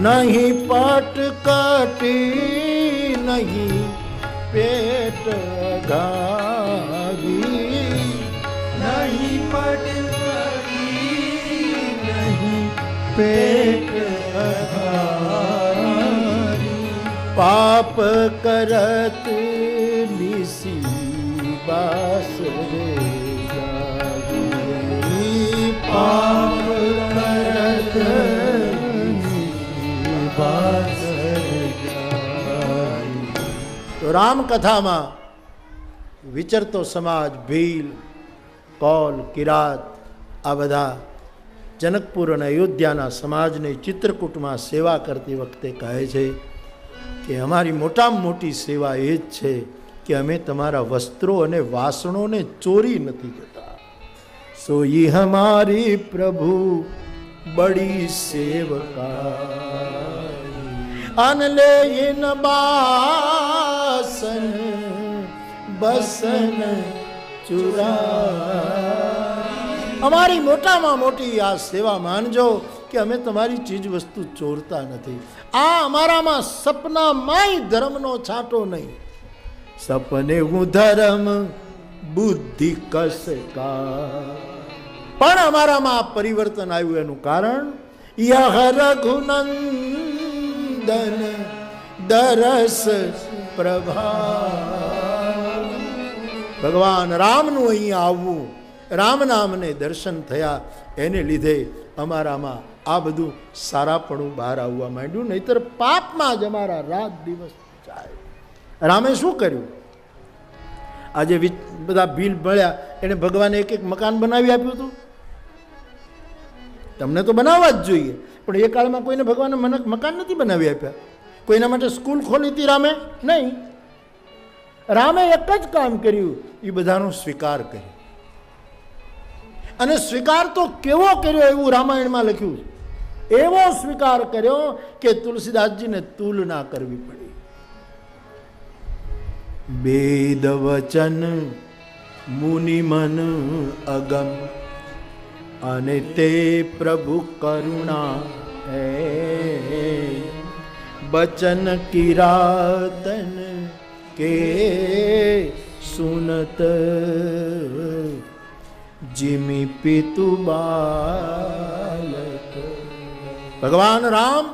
नहीं पट कटी नहीं पेट गारी, नहीं पट कटी नहीं पेट गारी, पाप करत निसी बास रे जागी, पाप करत निसी बास रे जागी। તો રામકથામાં વિચરતો સમાજ ભીલ, કૌલ, કિરાત આ બધા જનકપુર અને અયોધ્યાના સમાજને ચિત્રકૂટમાં સેવા કરતી વખતે કહે છે કે અમારી મોટામાં મોટી સેવા એ જ છે કે અમે તમારા વસ્ત્રો અને વાસણોને ચોરી નથી જતા. સો યે હમારી પ્રભુ બડી સેવકા અનલે ઇન બાસન બસન ચુરા. અમારી મોટામાં મોટી આ સેવા માનજો કે અમે તમારી ચીજ વસ્તુ ચોરતા નથી. આ અમારામાં સપનામાંય ધર્મનો છાંટો નહીં. સપને હું ધર્મ બુદ્ધિ કસકા, પણ અમારામાં પરિવર્તન આવ્યું એનું કારણ યહ રઘુનંદન દરસ પ્રભા. ભગવાન રામનું અહીંયા આવવું, રામ નામને દર્શન થયા એને લીધે અમારામાં આ બધું સારાપણું બહાર આવવા માંડ્યું. નહીતર પાપમાં જ અમારા રાત દિવસ જાય. રામે શું કર્યું? આજે બધા ભીલ મળ્યા એને ભગવાને એક એક મકાન બનાવી આપ્યું હતું. તમને તો બનાવવા જ જોઈએ, પણ એ કાળમાં કોઈને ભગવાને મકાન નથી બનાવી આપ્યા. કોઈના માટે સ્કૂલ ખોલી હતી રામે? નહીં. રામે એક જ કામ કર્યું, એ બધાનો સ્વીકાર કર્યો. અને સ્વીકાર તો કેવો કર્યો એવું રામાયણમાં લખ્યું છે. એવો સ્વીકાર કર્યો કે તુલસીદાસજીને તુલના કરવી પડી. વેદ વચન મુનિ મન અગમ અને તે પ્રભુ કરુણા હે, બચન કિરાતન કે સુનત જીમી પિતુ બાલક. ભગવાન રામ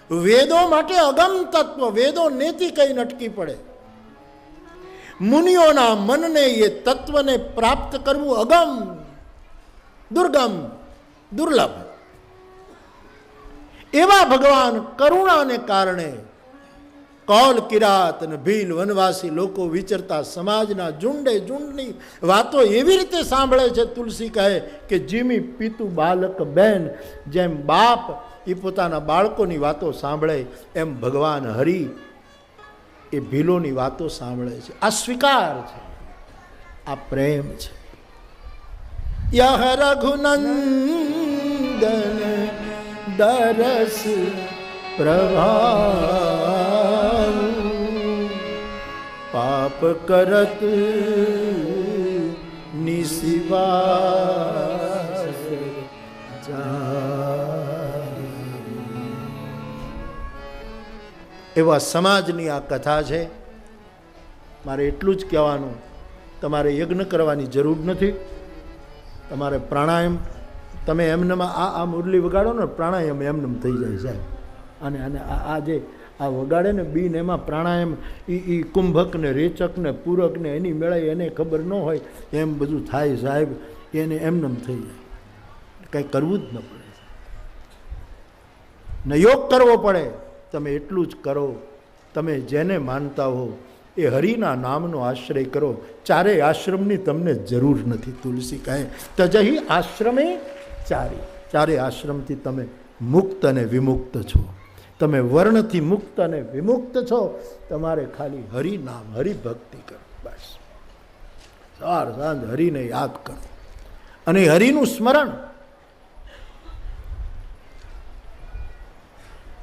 વેદો માટે અગમ તત્વ, વેદો નેતિ કઈ નટકી પડે. મુનિઓના મનને એ તત્વને પ્રાપ્ત કરવું અગમ, દુર્ગમ, દુર્લભ. એવા ભગવાન કરુણાને કારણે કૌલ, કિરાત અને ભીલ વનવાસી લોકો વિચરતા સમાજના ઝુંડે ઝુંડની વાતો એવી રીતે સાંભળે છે. તુલસી કહે કે જીમી પિતુ બાલક બેન, જેમ બાપ એ પોતાના બાળકોની વાતો સાંભળે એમ ભગવાન હરિ એ ભીલોની વાતો સાંભળે છે. આ સ્વીકાર છે, આ પ્રેમ છે. યહ રઘુનંદન દરસ પ્રભા, પાપ કરત નિસિવાસ એવા સમાજની આ કથા છે. મારે એટલું જ કહેવાનું, તમારે યજ્ઞ કરવાની જરૂર નથી. તમારે પ્રાણાયામ, તમે એમનેમાં આ મુરલી વગાડો ને, પ્રાણાયામ એમનેમ થઈ જાય સાહેબ. અને અને આ જે આ વગાડે ને બીન, એમાં પ્રાણાયામ એ કુંભક ને રેચક ને પૂરક ને એની મેળાએ એને ખબર ન હોય એમ બધું થાય સાહેબ. એને એમનેમ થઈ જાય, કંઈ કરવું જ ન પડે ને યોગ કરવો પડે. તમે એટલું જ કરો, તમે જેને માનતા હો એ હરિના નામનો આશ્રય કરો. ચારેય આશ્રમની તમને જરૂર નથી. તુલસી કહે તજહી આશ્રમે ચારી, ચારેય આશ્રમથી તમે મુક્ત અને વિમુક્ત છો. તમે વર્ણથી મુક્ત અને વિમુક્ત છો. તમારે ખાલી હરિનામ, હરિભક્તિ કરો બસ. સવાર સાંજ હરિને યાદ કરો અને હરિનું સ્મરણ.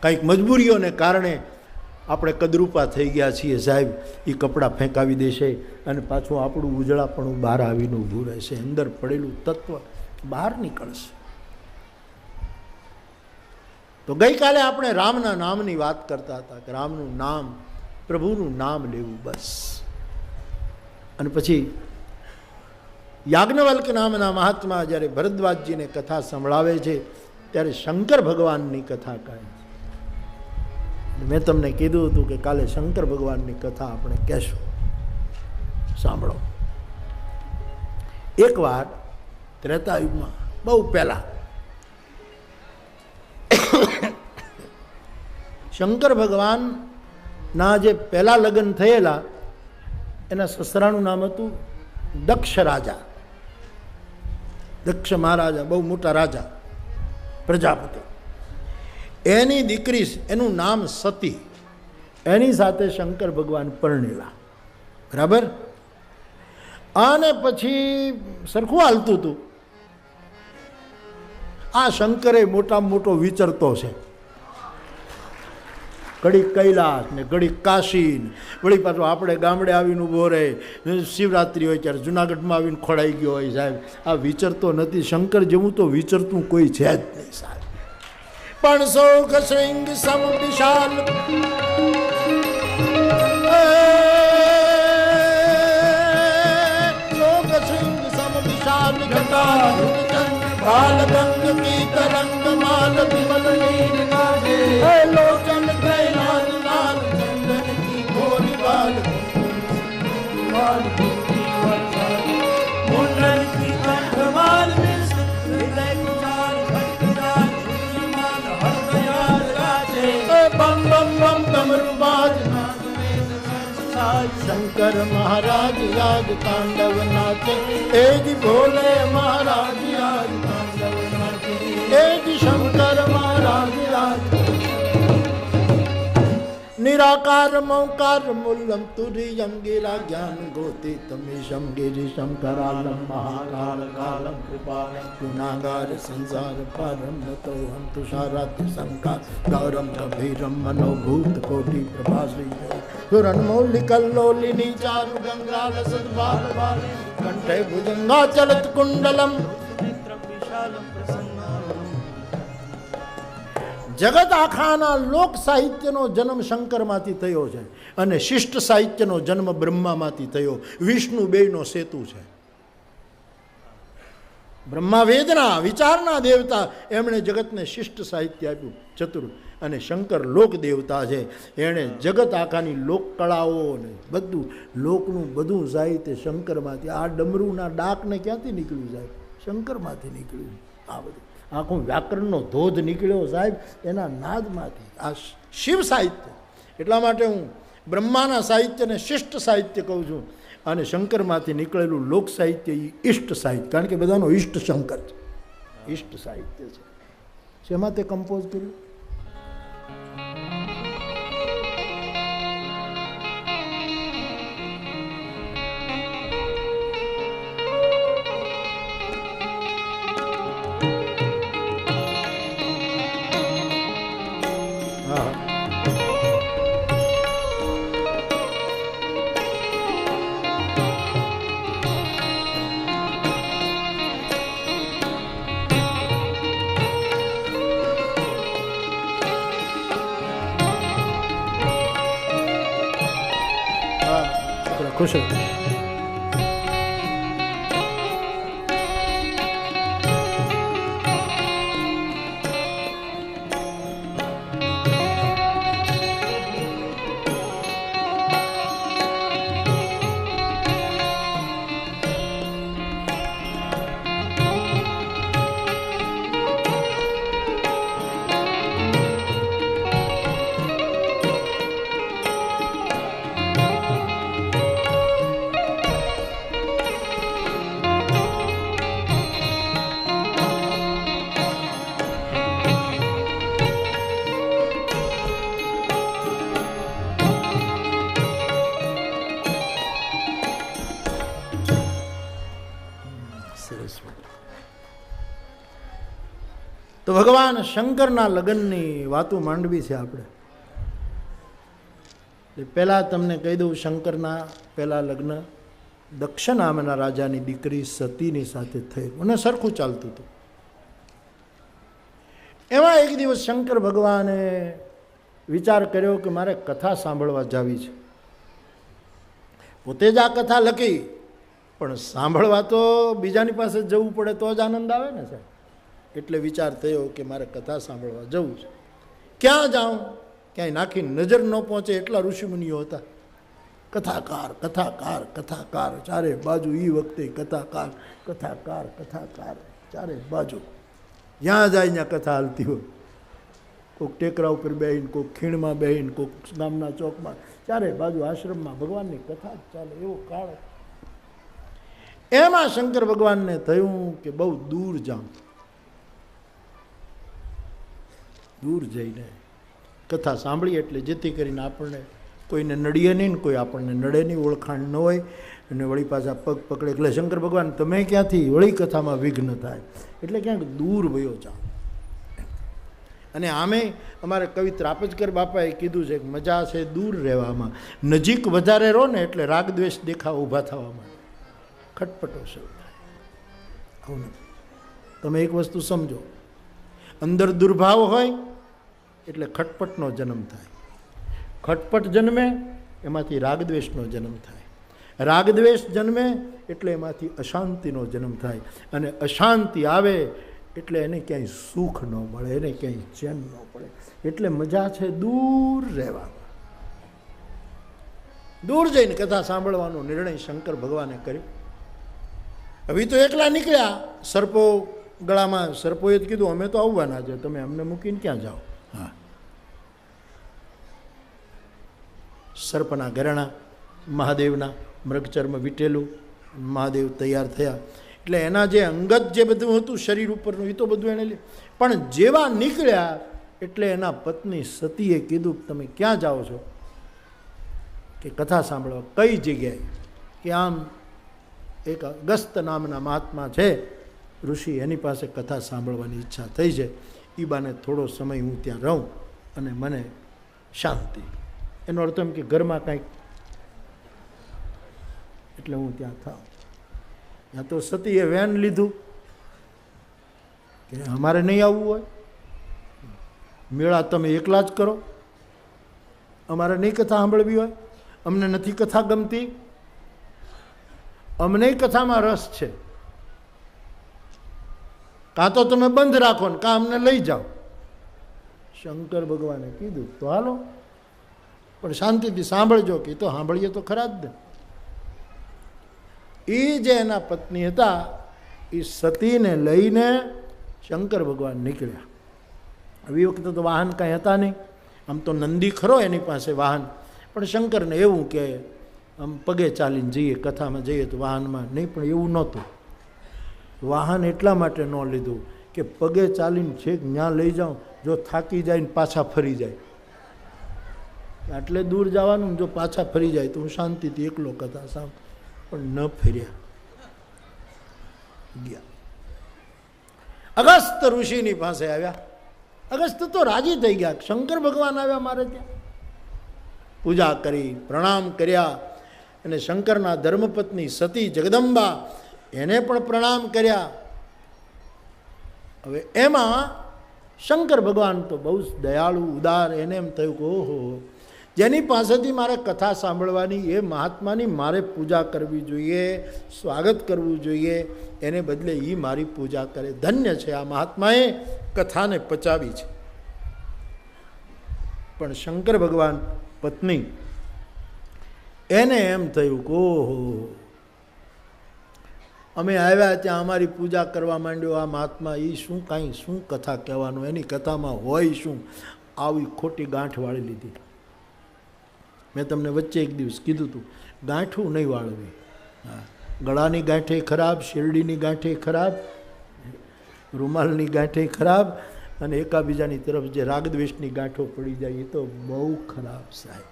કંઈક મજબૂરીઓને કારણે આપણે કદરૂપા થઈ ગયા છીએ સાહેબ, એ કપડાં ફેંકાવી દેશે અને પાછું આપણું ઉજળાપણું બહાર આવીને ઊભું રહેશે, અંદર પડેલું તત્વ બહાર નીકળશે. તો ગઈકાલે આપણે રામના નામની વાત કરતા હતા કે રામનું નામ, પ્રભુનું નામ લેવું બસ. અને પછી યાજ્ઞવલ્ક નામના મહાત્મા જ્યારે ભરદ્વાજજીને કથા સંભળાવે છે ત્યારે શંકર ભગવાનની કથા કહે. મેં તમને કીધું હતું કે કાલે શંકર ભગવાનની કથા આપણે કહેશું. સાંભળો. એકવાર ત્રેતાયુગમાં બહુ પહેલા શંકર ભગવાનના જે પહેલા લગ્ન થયેલા એના સસરાનું નામ હતું દક્ષ રાજા. દક્ષ મહારાજા બહુ મોટા રાજા પ્રજાપતિ. એની દીકરી, એનું નામ સતી, એની સાથે શંકર ભગવાન પરણેલા. બરાબર. અને પછી સરખું હાલતું હતું. આ શંકરે મોટામાં મોટો વિચરતો છે. ઘડીક કૈલાસ ને ઘડીક કાશી ને વળી પાછું આપણે ગામડે આવીને ઊભો રહે, શિવરાત્રિ હોય ત્યારે જુનાગઢમાં આવીને ખોડાઈ ગયો હોય. સાહેબ આ વિચરતો નથી. શંકર જેવું તો વિચરતું કોઈ છે જ નહીં સાહેબ. પણ શોક શૃંગ સમ વિશાલ શોક શૃંગ સમ વિશાલ જટા बाल गंग की तरंग माल विमल नील गाजे लोचन कैलाल लाल चंदन की गोरी बाल बाल मुंडन की कंठमाल मिस हृदय कुचाल भक्तिदाल माल हरदयाल राजे बम बम बम डमरू बाज शंकर महाराज याद तांडव नाचे एज भोले महाराज याद तांडव नाचे एज शंकर महाराज याद निराकार मौकार मूलम तुरीयम गिरा ज्ञान गोति तमीशम गिरीशम करालम महाकाल कालम कृपालम गुणागार संसार पारम नतो हम तुषाराध्य संकार गौरम गंभीरम मनोभूत कोटि प्रभासी सुरनमौलि कल्लोलिनी चारु गंगाल सद्भाल वाले कंठे भुजंगा चलत कुंडलम नेत्रम विशालम प्रसन्ना. જગત આખાના લોક સાહિત્યનો જન્મ શંકરમાંથી થયો છે અને શિષ્ટ સાહિત્યનો જન્મ બ્રહ્મામાંથી થયો. વિષ્ણુ બેયનો સેતુ છે. બ્રહ્મા વેદના વિચારના દેવતા, એમણે જગતને શિષ્ટ સાહિત્ય આપ્યું ચતુર. અને શંકર લોક દેવતા છે. એણે જગત આખાની લોક કળાઓ ને બધું લોકનું બધું સાહિત્ય શંકરમાંથી. આ ડમરૂના ડાકને ક્યાંથી નીકળ્યું સાહેબ? શંકરમાંથી નીકળ્યું. આ બધું આખું વ્યાકરણનો ધોધ નીકળ્યો સાહેબ એના નાદમાંથી. આ શિવ સાહિત્ય. એટલા માટે હું બ્રહ્માના સાહિત્યને શિષ્ટ સાહિત્ય કહું છું અને શંકરમાંથી નીકળેલું લોક સાહિત્ય એ ઇષ્ટ સાહિત્ય. કારણ કે બધાનો ઇષ્ટ શંકર છે, ઇષ્ટ સાહિત્ય છે. શેમાં તે કમ્પોઝ કર્યું? ખુશ તો ભગવાન શંકરના લગ્નની વાતો માંડવી છે આપણે. એટલે પહેલાં તમને કહી દઉં, શંકરના પહેલાં લગ્ન દક્ષ નામના રાજાની દીકરી સતીની સાથે થયું અને સરખું ચાલતું હતું. એમાં એક દિવસ શંકર ભગવાને વિચાર કર્યો કે મારે કથા સાંભળવા જાવી છે. પોતે જ આ કથા લખી, પણ સાંભળવા તો બીજાની પાસે જવું પડે તો જ આનંદ આવે ને સાહેબ. એટલે વિચાર થયો કે મારે કથા સાંભળવા જવું છે. ક્યાં જાઉં? ક્યાંય નાખી નજર ન પહોંચે એટલા ઋષિમુનિઓ હતા. કથાકાર કથાકાર કથાકાર, ચારે બાજુ એ વખતે કથાકાર કથાકાર કથાકાર, ચારે બાજુ જ્યાં જાય ત્યાં કથા હાલતી હોય. કોઈક ટેકરા ઉપર બેહીને, કોઈક ખીણમાં બેહીને, કોઈક ગામના ચોકમાં, ચારે બાજુ આશ્રમમાં ભગવાનની કથા જ ચાલે, એવો કાળ. એમાં શંકર ભગવાનને થયું કે બહુ દૂર જાઉં, દૂર જઈને કથા સાંભળીએ એટલે જેથી કરીને આપણને કોઈને નડીએ નહીં ને કોઈ આપણને નડે નહીં, ઓળખાણ ન હોય, અને વળી પાછા પગ પકડે. એટલે શંકર ભગવાન તમે ક્યાંથી વળી કથામાં વિઘ્ન થાય, એટલે ક્યાંક દૂર વયો જાઓ. અને આમે અમારે કવિ ત્રાપજકર બાપાએ કીધું છે કે મજા છે દૂર રહેવામાં, નજીક વધારે રહો ને એટલે રાગ દ્વેષ દેખાવ ઊભા થવામાં ખટપટો શરૂ થાય. આવું નથી. તમે એક વસ્તુ સમજો, અંદર દુર્ભાવ હોય એટલે ખટપટનો જન્મ થાય. ખટપટ જન્મે એમાંથી રાગદ્વેષનો જન્મ થાય. રાગદ્વેષ જન્મે એટલે એમાંથી અશાંતિનો જન્મ થાય. અને અશાંતિ આવે એટલે એને ક્યાંય સુખ ન મળે, એને ક્યાંય ચેન ન પડે. એટલે મજા છે દૂર રહેવામાં. દૂર જઈને કથા સાંભળવાનો નિર્ણય શંકર ભગવાને કર્યો. હવે તો એકલા નીકળ્યા, સર્પો ગળામાં. સર્પોએ જ કીધું અમે તો આવવાના છે, તમે અમને મૂકીને ક્યાં જાઓ. હા, સર્પના ઘરેણા, મહાદેવના મૃગચર્મ વીટેલું, મહાદેવ તૈયાર થયા. એટલે એના જે અંગત જે બધું હતું શરીર ઉપરનું, એ તો બધું એને લે. પણ જેવા નીકળ્યા એટલે એના પત્ની સતીએ કીધું તમે ક્યાં જાઓ છો? કે કથા સાંભળવા. કઈ જગ્યાએ? કે આમ એક અગસ્ત નામના મહાત્મા છે ઋષિ, એની પાસે કથા સાંભળવાની ઈચ્છા થઈ છે, એ બાને થોડો સમય હું ત્યાં રહું અને મને શાંતિ. એનો અર્થ એમ કે ઘરમાં કંઈક, એટલે હું ત્યાં થાઉં. ત્યાં તો સતીએ વેન લીધું કે અમારે નહીં આવવું હોય, મેળા તમે એકલા જ કરો, અમારે નહીં કથા સાંભળવી હોય, અમને નથી કથા ગમતી, અમને કથામાં રસ છે, કાં તો તમે બંધ રાખો ને કાં અમને લઈ જાઓ. શંકર ભગવાને કીધું તો હાલો, પણ શાંતિથી સાંભળજો. કે તો સાંભળીએ તો ખરા જ ને. એ જે એના પત્ની હતા એ સતીને લઈને શંકર ભગવાન નીકળ્યા. હવે એ વખતે તો વાહન કાંઈ હતા નહીં. આમ તો નંદી ખરો એની પાસે વાહન, પણ શંકરને એવું કે આમ પગે ચાલીને જઈએ, કથામાં જઈએ તો વાહનમાં નહીં. પણ એવું નહોતું. વાહન એટલા માટે ન લીધું કે પગે ચાલીને છેક ત્યાં લઈ જાઉં, જો થાકી જાય ને પાછા ફરી જાય, આટલે દૂર જવાનું, જો પાછા ફરી જાય તો હું શાંતિથી એકલો કથા સાંભળ. પણ ન ફર્યા, ગયા. અગસ્ત ઋષિની પાસે આવ્યા. અગસ્ત તો રાજી થઈ ગયા, શંકર ભગવાન આવ્યા મારે ત્યાં. પૂજા કરી, પ્રણામ કર્યા, અને શંકરના ધર્મપત્ની સતી જગદંબા એને પણ પ્રણામ કર્યા. હવે એમાં શંકર ભગવાન તો બહુ દયાળુ, ઉદાર. એને એમ થયું કે ઓહો, જેની પાસેથી મારે કથા સાંભળવાની, એ મહાત્માની મારે પૂજા કરવી જોઈએ, સ્વાગત કરવું જોઈએ. એને બદલે એ મારી પૂજા કરે. ધન્ય છે આ મહાત્માએ કથાને પચાવી છે. પણ શંકર ભગવાન પત્ની એને એમ થયું કે ઓહો, અમે આવ્યા ત્યાં અમારી પૂજા કરવા માંડ્યો આ મહાત્મા. એ શું કાંઈ શું કથા કહેવાનું, એની કથામાં હોય શું? આવી ખોટી ગાંઠ વાળી લીધી. મેં તમને વચ્ચે એક દિવસ કીધું હતું, ગાંઠું નહીં વાળવી. હા, ગળાની ગાંઠે ખરાબ, શેરડીની ગાંઠે ખરાબ, રૂમાલની ગાંઠે ખરાબ, અને એકાબીજાની તરફ જે રાગદ્વેષની ગાંઠો પડી જાય એ તો બહુ ખરાબ સાહેબ.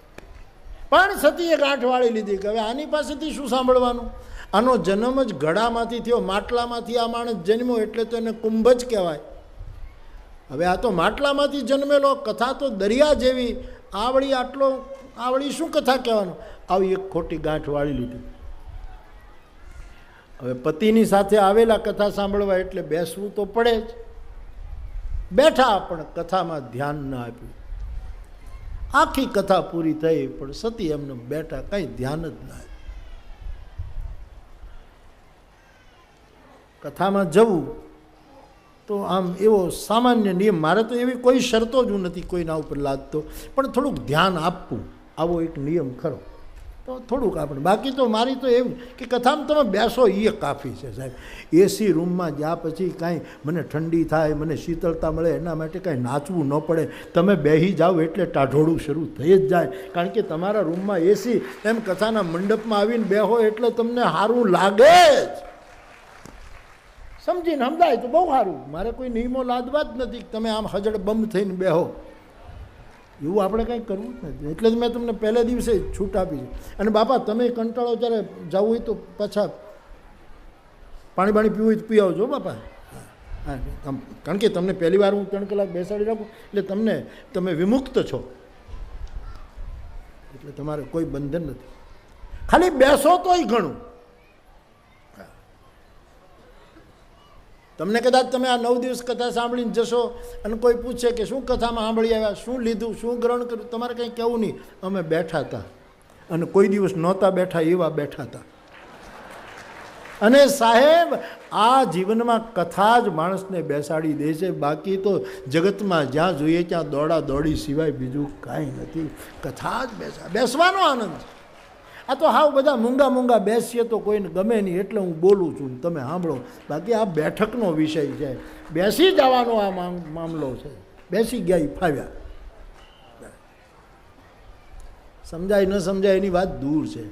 પણ સતીએ ગાંઠ વાળી લીધી કે હવે આની પાસેથી શું સાંભળવાનું? આનો જન્મ જ ઘડામાંથી થયો, માટલામાંથી આ માણસ જન્મ્યો, એટલે તો એને કુંભ જ કહેવાય. હવે આ તો માટલામાંથી જન્મેલો, કથા તો દરિયા જેવી. આવડી આટલો આ વળી શું કથા કહેવાનું? આવી એક ખોટી ગાંઠ વાળી લીધી. હવે પતિની સાથે આવેલા કથા સાંભળવા એટલે બેસવું તો પડે જ. બેઠા પણ કથામાં ધ્યાન ન આપ્યું. આખી કથા પૂરી થઈ પણ સતી એમને બેઠા, કંઈ ધ્યાન જ ના આપ્યું. કથામાં જવું તો આમ એવો સામાન્ય નિયમ, મારે તો એવી કોઈ શરતો જ નથી કોઈના ઉપર લાદતો, પણ થોડુંક ધ્યાન આપવું આવો એક નિયમ ખરો તો થોડુંક આપણે. બાકી તો મારી તો એવું કે કથામાં તમે બેસો એ કાફી છે સાહેબ. એસી રૂમમાં જ્યાં પછી કાંઈ મને ઠંડી થાય, મને શીતળતા મળે, એના માટે કાંઈ નાચવું ન પડે. તમે બેસી જાઓ એટલે ટાઢોળું શરૂ થઈ જ જાય, કારણ કે તમારા રૂમમાં એસી. એમ કથાના મંડપમાં આવીને બેહો એટલે તમને સારું લાગે જ. સમજીને સમજાય તો બહુ સારું. મારે કોઈ નિયમો લાદવા જ નથી કે તમે આમ હજડ બંધ થઈને બેહો, એવું આપણે કંઈ કરવું જ નથી. એટલે જ મેં તમને પહેલે દિવસે છૂટ આપી છે. અને બાપા તમે કંટાળો જ્યારે જવું હોય તો પાછા પાણી પીવું હોય તો પી આવજો બાપા. હા, કારણ કે તમને પહેલી વાર હું 3 કલાક બેસાડી રાખું એટલે તમે વિમુક્ત છો, એટલે તમારે કોઈ બંધન નથી. ખાલી બેસો તોય ઘણું. તમને કદાચ તમે આ 9 દિવસ કથા સાંભળીને જશો અને કોઈ પૂછે કે શું કથામાં સાંભળી આવ્યા, શું લીધું, શું ગ્રહણ કર્યું, તમારે કંઈ કહેવું નહીં. અમે બેઠા હતા અને કોઈ દિવસ નહોતા બેઠા એવા બેઠા હતા. અને સાહેબ આ જીવનમાં કથા જ માણસને બેસાડી દે છે. બાકી તો જગતમાં જ્યાં જોઈએ ત્યાં દોડા દોડી સિવાય બીજું કાંઈ નથી. કથા જ બેસવાનો આનંદ છે. આ તો હાવ બધા મૂંગા બેસીએ તો કોઈને ગમે નહીં, એટલે હું બોલું છું ને તમે સાંભળો. બાકી આ બેઠકનો વિષય છે, બેસી જવાનો આ મામલો છે. બેસી ગયા ફાવ્યા. સમજાય ન સમજાય એની વાત દૂર છે,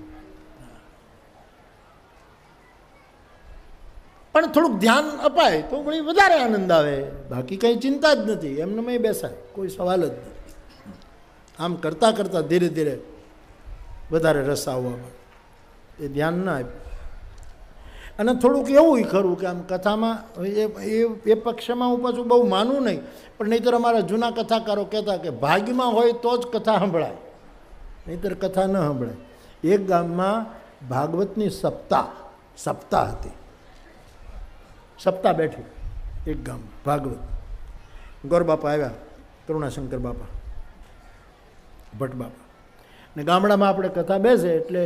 પણ થોડુંક ધ્યાન અપાય તો વળી વધારે આનંદ આવે. બાકી કંઈ ચિંતા જ નથી, એમને મેં બેસાય, કોઈ સવાલ જ નથી. આમ કરતાં કરતાં ધીરે ધીરે વધારે રસ આવવામાં એ ધ્યાન ના આપ્યું. અને થોડુંક એવું ખરું કે આમ કથામાં એ પક્ષમાં હું પાછું બહુ માનું નહીં, પણ નહીંતર અમારા જૂના કથાકારો કહેતા કે ભાગ્યમાં હોય તો જ કથા સંભળાય, નહીંતર કથા ન સંભળાય. એક ગામમાં ભાગવતની સપ્તાહ હતી. સપ્તાહ બેઠી એક ગામમાં ભાગવત. ગોરબાપા આવ્યા, કરુણાશંકર બાપા, ભટ્ટ બાપા. ને ગામડામાં આપણે કથા બેસે એટલે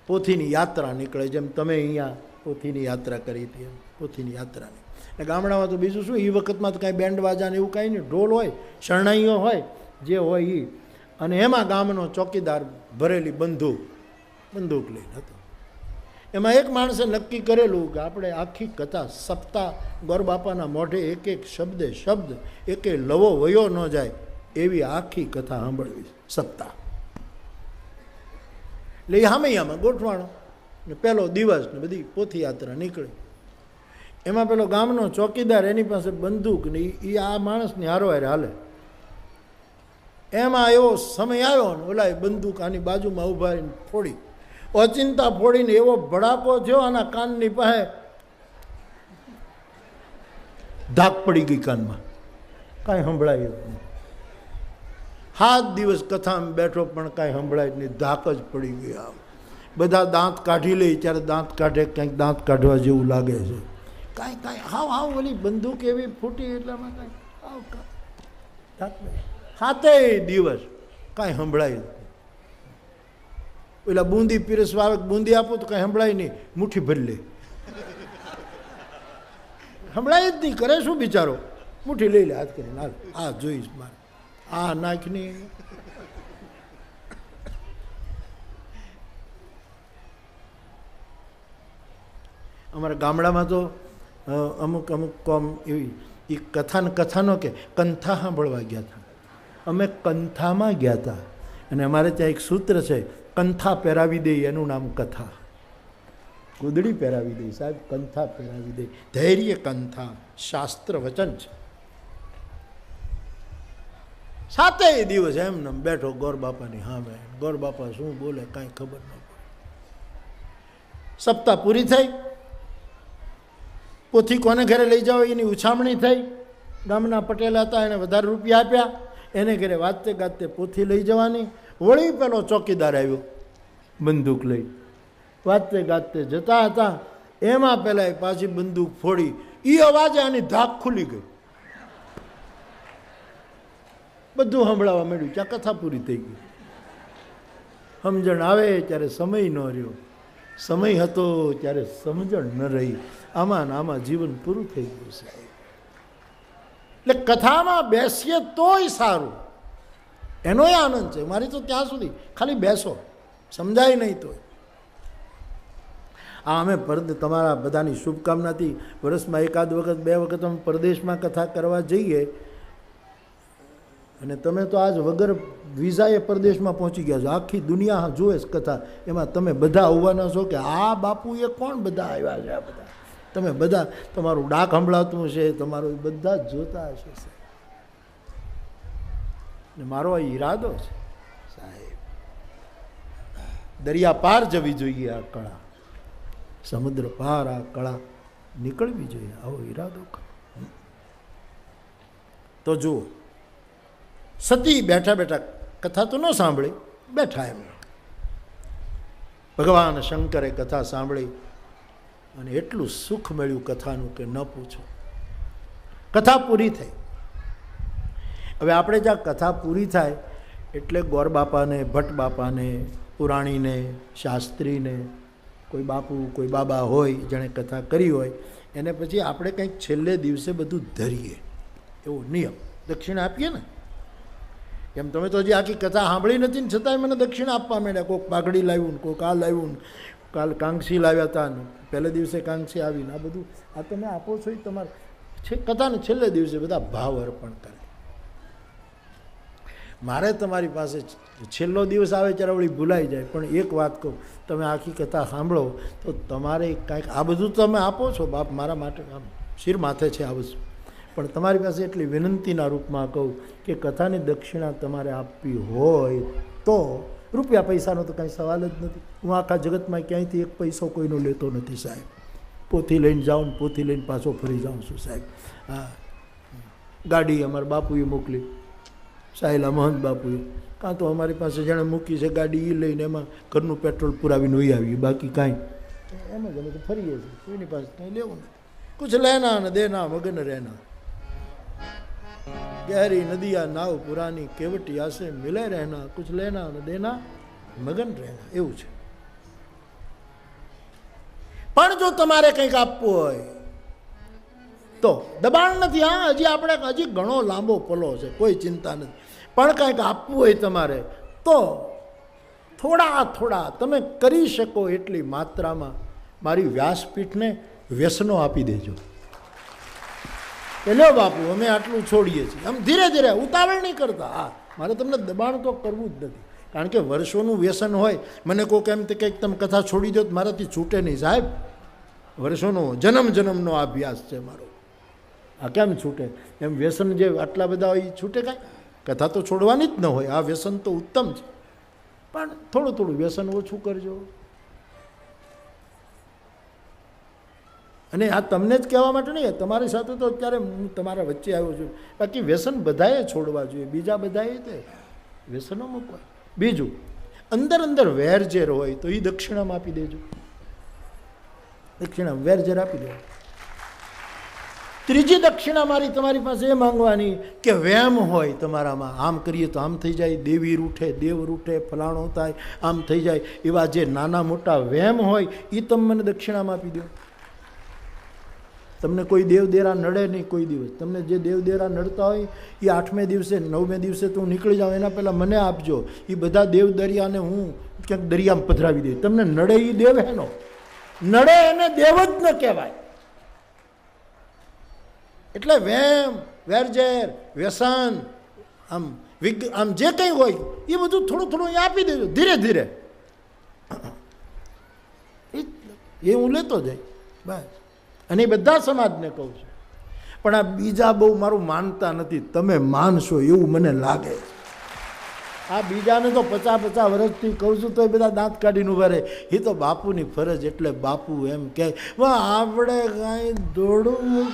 પોથીની યાત્રા નીકળે, જેમ તમે અહીંયા પોથીની યાત્રા કરી હતી એમ પોથીની યાત્રાની. ને ગામડામાં તો બીજું શું, એ વખતમાં તો કાંઈ બેન્ડ વાજા ને એવું કાંઈ નહીં, ઢોલ હોય, શરણાઈઓ હોય, જે હોય એ. અને એમાં ગામનો ચોકીદાર ભરેલી બંદૂક લઈને હતો. એમાં એક માણસે નક્કી કરેલું કે આપણે આખી કથા સપ્તાહ ગોરબાપાના મોઢે એક શબ્દ એકે લવો વયો ન જાય એવી આખી કથા સાંભળવી સપ્તાહ. એટલે એ હામૈયામાં ગોઠવાણો ને પહેલો દિવસ ને બધી પોથી યાત્રા નીકળી. એમાં પેલો ગામનો ચોકીદાર, એની પાસે બંદૂક ને એ આ માણસની હારોહાર હાલે. એમાં એવો સમય આવ્યો ને ઓલા બંદૂક આની બાજુમાં ઊભા રહીને ફોડી, ઓચિંતા ફોડીને એવો ભડાકો થયો, આના કાનની પાસે ધાક પડી ગઈ કાનમાં, કાંઈ સંભળાય નહીં. 7 દિવસ કથામાં બેઠો પણ કાંઈ સંભળાય નહીં, ધાક જ પડી ગઈ. આમ બધા દાંત કાઢી લે, ત્યારે દાંત કાઢે કંઈક દાંત કાઢવા જેવું લાગે છે. કાંઈ હાવ ઓલી બંદૂક એવી ફૂટી એટલામાં કાંઈ હાવ ધાક. 7 દિવસ કાંઈ સંભળાય નહીં. પેલા બૂંદી પીરસવા આવે, બૂંદી આપો તો કાંઈ સંભળાય નહીં, મુઠ્ઠી ભરી લે, સંભળાય જ નહીં. કરે શું બિચારો, મુઠ્ઠી લઈ લે હાથ કરીને, આ જોઈશ મારે આ નાખની. અમારા ગામડામાં તો અમુક કોમ એવી એ કથાનો કે કંથા સાંભળવા ગયા હતા. અમે કંથામાં ગયા હતા અને અમારે ત્યાં એક સૂત્ર છે, કંથા પહેરાવી દે એનું નામ કથા. કુદડી પહેરાવી દે સાહેબ, કંથા પહેરાવી દે. ધૈર્ય કંથા શાસ્ત્ર વચન છે. 7 દિવસ એમને બેઠો ગોરબાપાની સામે. ગોરબાપા શું બોલે કાંઈ ખબર ન પડે. સપ્તાહ પૂરી થઈ, પોથી કોને ઘરે લઈ જાઓ એની ઉછામણી થઈ. ગામના પટેલ હતા, એને વધારે રૂપિયા આપ્યા, એને ઘરે વાતે ગાતે પોથી લઈ જવાની. વળી પેલો ચોકીદાર આવ્યો બંદૂક લઈ, વાતે ગાતે જતા હતા, એમાં પેલા પાછી બંદૂક ફોડી, એ અવાજે આની ધાક ખુલી ગઈ, બધું સંભળાવા માંડ્યું, ત્યાં કથા પૂરી થઈ ગઈ. સમજણ આવે ત્યારે સમય ન રહ્યો, સમય હતો ત્યારે સમજણ ન રહી, આમાં આમાં જીવન પૂરું થઈ ગયું છે. એટલે કથામાં બેસીએ તોય સારું, એનોય આનંદ છે. મારી તો ત્યાં સુધી ખાલી બેસો, સમજાય નહીં તો. આ અમે તમારા બધાની શુભકામનાથી વર્ષમાં એકાદ વખત બે વખત અમે પરદેશમાં કથા કરવા જઈએ, અને તમે તો આજ વગર વિઝાએ પરદેશમાં પહોંચી ગયા છો, આખી દુનિયા જોવે કથા, એમાં તમે બધા આવવાના છો કે આ બાપુએ કોણ બધા આવ્યા છે, આ બધા તમે બધા, તમારું ડાક સંભળાતું હશે, તમારું બધા જ જોતા હશે સાહેબ. ને મારો આ ઈરાદો છે સાહેબ, દરિયા પાર જવી જોઈએ આ કળા, સમુદ્ર પાર આ કળા નીકળવી જોઈએ, આવો ઈરાદો કરો. તો જુઓ, સતી બેઠા બેઠા કથા તો ન સાંભળી, બેઠા એમ ભગવાન શંકરે કથા સાંભળી અને એટલું સુખ મળ્યું કથાનું કે ન પૂછો. કથા પૂરી થઈ. હવે આપણે જ્યાં કથા પૂરી થાય એટલે ગોર બાપાને, ભટ્ટ બાપાને, પુરાણીને, શાસ્ત્રીને, કોઈ બાપુ કોઈ બાબા હોય જેણે કથા કરી હોય, એને પછી આપણે કંઈક છેલ્લે દિવસે બધું ધરીએ, એવો નિયમ. દક્ષિણા આપીએ ને, એમ તમે તો હજી આખી કથા સાંભળી નથી ને છતાંય મને દક્ષિણા આપવા માંડ્યા. કોઈક પાઘડી લાવ્યું ને, કોઈક આ લાવ્યું ને, કાલ કાંક્ષી લાવ્યા હતા ને, પહેલે દિવસે કાંક્ષી આવીને, આ બધું આ તમે આપો છો એ તમારે કથાને છેલ્લે દિવસે બધા ભાવ અર્પણ કરે. મારે તમારી પાસે છેલ્લો દિવસ આવે ત્યારે વળી ભૂલાઈ જાય, પણ એક વાત કહું, તમે આખી કથા સાંભળો તો તમારે કાંઈક આ બધું તમે આપો છો બાપ, મારા માટે આમ શિર માથે છે આ વસ્તુ, પણ તમારી પાસે એટલી વિનંતીના રૂપમાં કહું કે કથાની દક્ષિણા તમારે આપવી હોય તો, રૂપિયા પૈસાનો તો કાંઈ સવાલ જ નથી. હું આખા જગતમાં ક્યાંયથી એક પૈસો કોઈનો લેતો નથી સાહેબ. પોથી લઈને જાઉં ને પોથી લઈને પાછો ફરી જાઉં છું સાહેબ. હા, ગાડી અમારા બાપુએ મોકલી, સાહેલા મહંત બાપુએ, કાં તો અમારી પાસે જેણે મૂકી છે ગાડી એ લઈને એમાં ઘરનું પેટ્રોલ પુરાવીને વહી આવીએ, બાકી કાંઈ એમ જ અમે તો ફરીએ છીએ, કોઈની પાસે કંઈ લેવું નથી. કુછ લેના ને દેના મગન રહેના, ગહેરી નદિયા નાવ પુરાની કેવટી આસે મિલે રહેના, કુછ લેના ને દેના મગન રહેના, એવું છે. પણ જો તમારે કંઈક આપવું હોય તો દબાણ નથી. હા, હજી આપણે હજી ઘણો લાંબો પલો છે, કોઈ ચિંતા નથી. પણ કંઈક આપવું હોય તમારે તો થોડા તમે કરી શકો એટલી માત્રામાં મારી વ્યાસપીઠને વ્યસનો આપી દેજો. લો બાપુ અમે આટલું છોડીએ છીએ, આમ ધીરે ધીરે, ઉતાવળ નહીં કરતા. હા, મારે તમને દબાણ તો કરવું જ નથી, કારણ કે વર્ષોનું વ્યસન હોય. મને કોઈક એમ કંઈક તમે કથા છોડી દો તો મારાથી છૂટે નહીં સાહેબ. વર્ષોનો જન્મનો આ અભ્યાસ છે મારો, આ કેમ છૂટે? એમ વ્યસન જે આટલા બધા હોય એ છૂટે કાંઈ? કથા તો છોડવાની જ ન હોય. આ વ્યસન તો ઉત્તમ છે, પણ થોડું વ્યસન ઓછું કરજો. અને આ તમને જ કહેવા માટે નહીં, તમારી સાથે તો અત્યારે હું તમારા વચ્ચે આવ્યો છું. બાકી વ્યસન બધાએ છોડવા જોઈએ, બીજા બધાએ તે વ્યસનો મૂકવા. બીજું, અંદર વેરઝેર હોય તો એ દક્ષિણામાં આપી દેજો. દક્ષિણા વેરઝેર આપી દેજો. ત્રીજી દક્ષિણા મારી તમારી પાસે એ માંગવાની કે વેમ હોય તમારામાં, આમ કરીએ તો આમ થઈ જાય, દેવી રૂઠે, દેવ રૂઠે, ફલાણો થાય, આમ થઈ જાય, એવા જે નાના મોટા વેમ હોય એ તમે મને દક્ષિણામાં આપી દો. તમને કોઈ દેવદેરા નડે નહીં કોઈ દિવસ. તમને જે દેવદેરા નડતા હોય એ 8મે દિવસે 9મે દિવસે તો હું નીકળી જાઉં એના પહેલાં મને આપજો. એ બધા દેવ દરિયાને હું ક્યાંક દરિયામાં પધરાવી દઈશ. તમને નડે એ દેવ એનો નડે એને દેવ જ ન કહેવાય. એટલે વેમ, વેરઝેર, વ્યસન, આમ જે કંઈ હોય એ બધું થોડું અહીંયા આપી દેજો ધીરે ધીરે. એ હું લેતો જાય બસ. અને એ બધા સમાજને કહું છું. પણ આ બીજા બહુ મારું માનતા નથી. તમે માનશો એવું મને લાગે. આ બીજાને તો 50 વર્ષથી કહું છું તો એ બધા દાંત કાઢીને ઉભા રહે. એ તો બાપુની ફરજ, એટલે બાપુ એમ કહે આપણે કાંઈ દોડું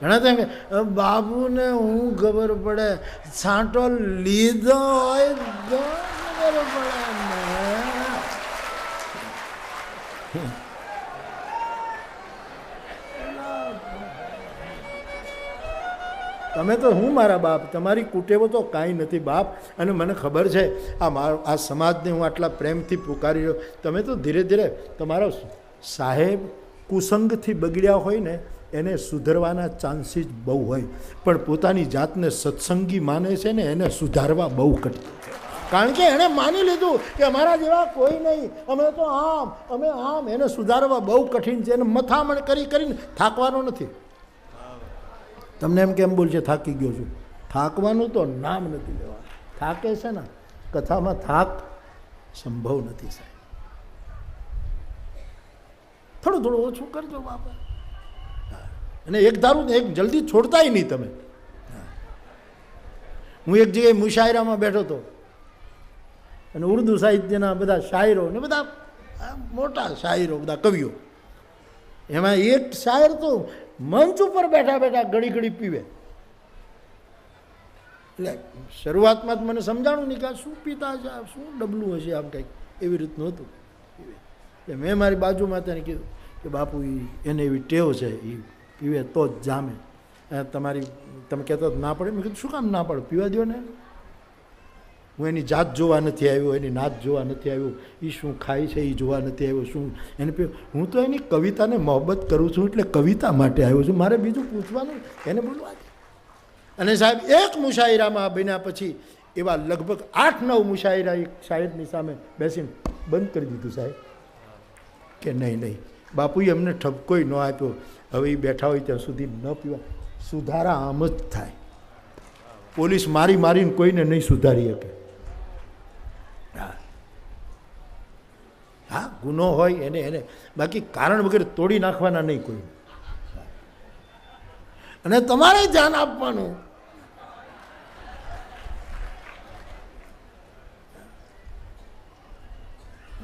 ઘણા તેમ કે બાબુને હું ખબર પડે, છાંટો લીધો હોય તો ખબર પડે ને. તમે તો હું મારા બાપ, તમારી કુટેવો તો કાંઈ નથી બાપ. અને મને ખબર છે આ સમાજને હું આટલા પ્રેમથી પુકારી રહ્યો. તમે તો ધીરે ધીરે તમારો સાહેબ કુસંગથી બગડ્યા હોય ને એને સુધરવાના ચાન્સીસ બહુ હોય, પણ પોતાની જાતને સત્સંગી માને છે ને એને સુધારવા બહુ કઠિન. કારણ કે એણે માની લીધું કે અમારા જેવા કોઈ નહીં, અમે તો આમ અમે આમ. એને સુધારવા બહુ કઠિન છે. એને મથામણ કરીને થાકવાનો નથી. તમને એમ કેમ બોલશે થાકી ગયો છું? થાકવાનું તો નામ નથી લેવાનું. થાકે છે ને કથામાં થાક સંભવ નથી સાહેબ. થોડું ઓછું કરજો બાપા. અને એક ધારું એક જલ્દી છોડતાય નહીં તમે. હું એક જગ્યાએ મુશાયરામાં બેઠો હતો અને ઉર્દુ સાહિત્યના બધા શાયરો ને બધા મોટા શાયરો, બધા કવિઓ, એમાં એક શાયર તો મંચ ઉપર બેઠા બેઠા ઘડી ઘડી પીવે. એટલે શરૂઆતમાં જ મને સમજાણું નહીં કે આ શું પીતા છે, આ શું ડબલું હશે, આમ કંઈક એવી રીતનું હતું. એટલે મેં મારી બાજુમાં તેને કીધું કે બાપુ એને એવી ટેવ છે, એ પીવે તો જ જામે. તમે કહેતો ના પડે. મેં કીધું શું કામ ના પડે, પીવા દો ને. હું એની જાત જોવા નથી આવ્યો, એની નાત જોવા નથી આવ્યો, એ શું ખાય છે એ જોવા નથી આવ્યો, શું એને હું તો એની કવિતાને મોહબ્બત કરું છું એટલે કવિતા માટે આવ્યો છું. મારે બીજું પૂછવાનું એને બોલવા દે. અને સાહેબ એક મુશાયરામાં બન્યા પછી એવા લગભગ 8-9 મુશાયરા એક શાયરની સામે બેસીને બંધ કરી દીધું સાહેબ કે નહીં બાપુએ અમને ઠપકોય ન આપ્યો. હવે એ બેઠા હોય ત્યાં સુધી ન પીવા. સુધારા આમ જ થાય. પોલીસ મારીને કોઈને નહીં સુધારી શકે. હા ગુનો હોય એને બાકી કારણ વગર તોડી નાખવાના નહીં કોઈ. અને તમારે ધ્યાન આપવાનું.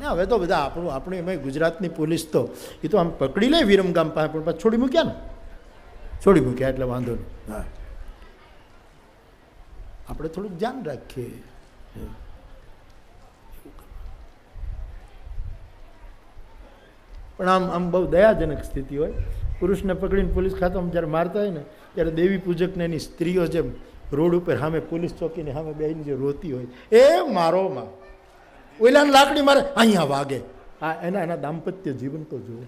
ના હવે તો બધા આપણું એમાં ગુજરાતની પોલીસ તો એ તો આમ પકડી લે વિરમગામ પાસે, પણ પાછું છોડી મૂક્યા એટલે વાંધો નહીં. હા આપણે થોડુંક ધ્યાન રાખીએ. પણ આમ બહુ દયાજનક સ્થિતિ હોય. પુરુષને પકડીને પોલીસ ખાતામાં જ્યારે મારતા હોય ને ત્યારે દેવી પૂજકને એની સ્ત્રીઓ જેમ રોડ ઉપર સામે પોલીસ ચોકીને સામે બેહીને જે રોતી હોય, એ મારોમાં ઓલાને લાકડી મારે અહીંયા વાગે. હા એના દાંપત્ય જીવન તો જુઓ.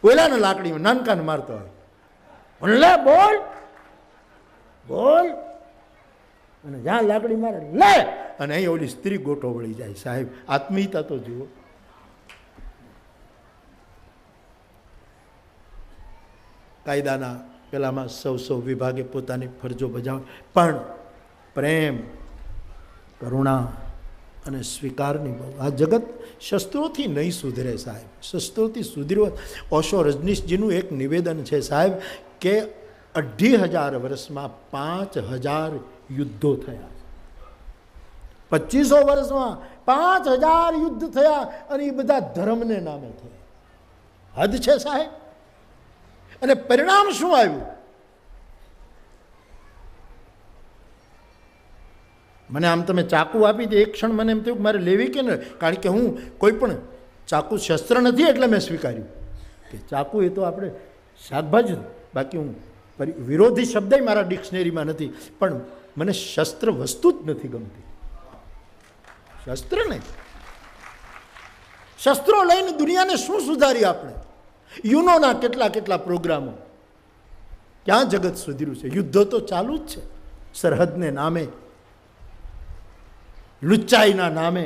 ઓલાને લાકડી નાનકાને મારતો હોય, લે બોલ અને જ્યાં લાકડી મારે લે, અને અહીં ઓલી સ્ત્રી ગોટો વળી જાય. સાહેબ આત્મીયતા તો જુઓ. કાયદાના પેલામાં સૌ વિભાગે પોતાની ફરજો બજાવે, પણ પ્રેમ, કરુણા અને સ્વીકારની બહુ. આ જગત શસ્ત્રોથી નહીં સુધરે સાહેબ. શસ્ત્રોથી સુધર્યો. ઓશો રજનીશજીનું એક નિવેદન છે સાહેબ કે 2500 વર્ષમાં 5000 યુદ્ધો થયા. 2500 વર્ષમાં 5000 યુદ્ધ થયા અને એ બધા ધર્મને નામે થયા. હદ છે સાહેબ. અને પરિણામ શું આવ્યું? મને આમ તમે ચાકુ આપી દે એક ક્ષણ મને એમ થયું મારે લેવી કે ન, કારણ કે હું કોઈ પણ ચાકુ શસ્ત્ર નથી એટલે મેં સ્વીકાર્યું કે ચાકુ એ તો આપણે શાકભાજી. બાકી હું વિરોધી શબ્દ મારા ડિક્શનરીમાં નથી, પણ મને શસ્ત્ર વસ્તુ જ નથી ગમતી. શસ્ત્ર નહીં. શસ્ત્રો લઈને દુનિયાને શું સુધારી આપણે? યુનોના કેટલા પ્રોગ્રામો, ક્યાં જગત સુધર્યું છે? યુદ્ધો તો ચાલુ જ છે સરહદને નામે, લુચ્ચાઈના નામે.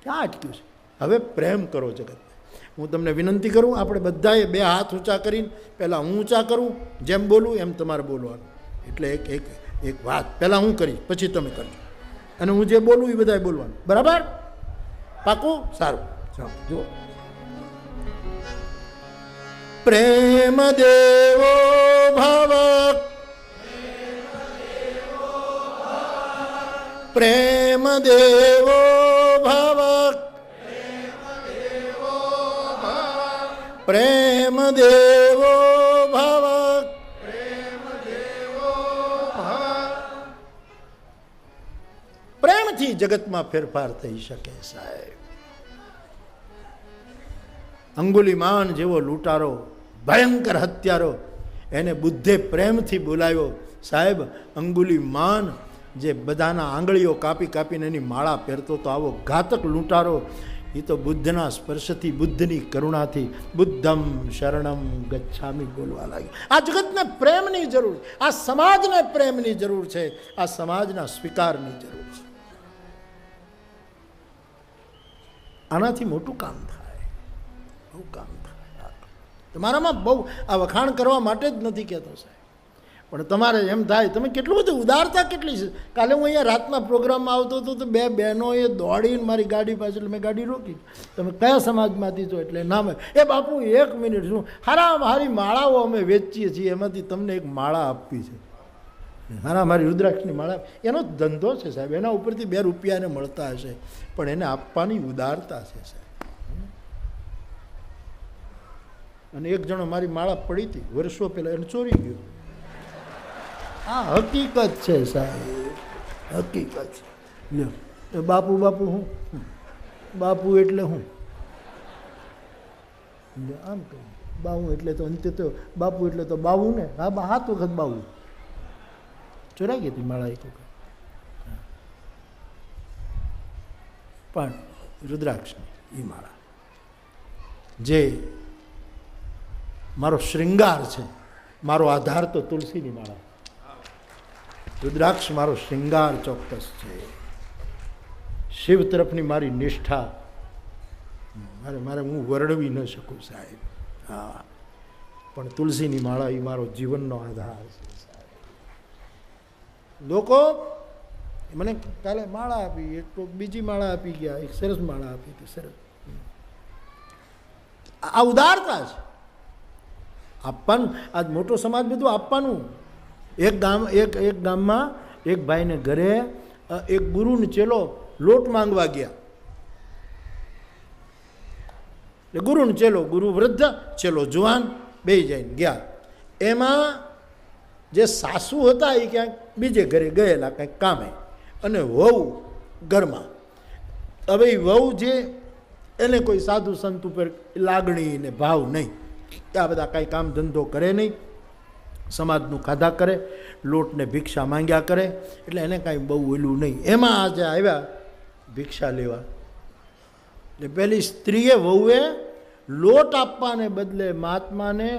ક્યાં અટક્યું છે? હવે પ્રેમ કરો જગતને. હું તમને વિનંતી કરું, આપણે બધાએ 2 હાથ ઊંચા કરીને, પહેલાં હું ઊંચા કરું, જેમ બોલું એમ તમારે બોલવાનું. એટલે એક વાત પહેલાં હું કરીશ, પછી તમે કરજો, અને હું જે બોલું એ બધાએ બોલવાનું. બરાબર? પાકું? સારું. ચાલો જુઓ. પ્રેમ દેવો ભવ, પ્રેમ દેવો ભવ, પ્રેમ દેવો ભવ, પ્રેમથી જગતમાં ફેરફાર થઈ શકે સાહેબ. અંગુલીમાન જેવો લૂંટારો, ભયંકર હત્યારો, એને બુદ્ધે પ્રેમથી બોલાવ્યો. સાહેબ, અંગુલીમાન જે બધાના આંગળીઓ કાપી કાપીને એની માળા પહેરતો તો આવો ઘાતક લૂંટારો, એ તો બુદ્ધના સ્પર્શથી, બુદ્ધની કરુણાથી બુદ્ધમ શરણમ ગચ્છામી બોલવા લાગ્યો. આ જગતને પ્રેમની જરૂર છે, આ સમાજને પ્રેમની જરૂર છે, આ સમાજના સ્વીકારની જરૂર છે. આનાથી મોટું કામ થાય, બહુ કામ થાય. તમારામાં બહુ આ વખાણ કરવા માટે જ નથી કહેતો સાહેબ, પણ તમારે એમ થાય તમે કેટલું બધું ઉદારતા કેટલી છે. કાલે હું અહીંયા રાતના પ્રોગ્રામમાં આવતો હતો તો બે બહેનોએ દોડીને મારી ગાડી પાસે, એટલે મેં ગાડી રોકી. તમે કયા સમાજમાંથી છો? એટલે નામ, એ બાપુ 1 મિનિટ, શું હારી માળાઓ અમે વેચીએ છીએ, એમાંથી તમને એક માળા આપવી છે. મારી રુદ્રાક્ષની માળા, એનો ધંધો છે સાહેબ, એના ઉપરથી 2 રૂપિયા એને મળતા હશે, પણ એને આપવાની ઉદારતા છે સાહેબ. અને એક જણો મારી માળા પડી હતી વર્ષો પહેલાં, એને ચોરી ગયો. આ હકીકત છે સાહેબ, હકીકત છે. લ્યો, બાપુ બાપુ હું બાપુ એટલે હું આમ કહું, બાવું એટલે તો અંતે તો બાપુ એટલે તો બાવું ને. હા, 7 વખત બાવું. ચોરાઈ ગઈ હતી માળા એક વખત, પણ રુદ્રાક્ષની એ માળા જે મારો શ્રૃંગાર છે, મારો આધાર તો તુલસીની માળા. રુદ્રાક્ષ મારો શ્રૃંગાર ચોક્કસ છે. શિવ તરફની મારી નિષ્ઠા મારે હું વર્ણવી ન શકું સાહેબ. હા, પણ તુલસીની માળા એ મારો જીવનનો આધાર છે સાહેબ. લોકો મને કાલે માળા આપી, એક તો બીજી માળા આપી ગયા, એક સરસ માળા આપી હતી, સરસ. આ ઉદારતા છે, આપવાનું. આજ મોટો સમાજ બધું આપવાનું. એક ગામમાં એક ભાઈને ઘરે એક ગુરુને ચેલો લોટ માંગવા ગયા. એટલે ગુરુને ચેલો, ગુરુ વૃદ્ધ, ચેલો જુવાન, બે જઈને ગયા. એમાં જે સાસુ હતા એ ક્યાંક બીજે ઘરે ગયેલા કંઈક કામે, અને વહુ ઘરમાં. હવે એ વહુ જે, એને કોઈ સાધુ સંત ઉપર લાગણી ને ભાવ નહીં, આ બધા કાંઈ કામ ધંધો કરે નહીં, સમાજનું ખાધા કરે, લોટને ભિક્ષા માંગ્યા કરે, એટલે એને કાંઈ બહુ ઓલું નહીં. એમાં આજે આવ્યા ભિક્ષા લેવા, એટલે પેલી સ્ત્રીએ, વહુએ લોટ આપવાને બદલે મહાત્માને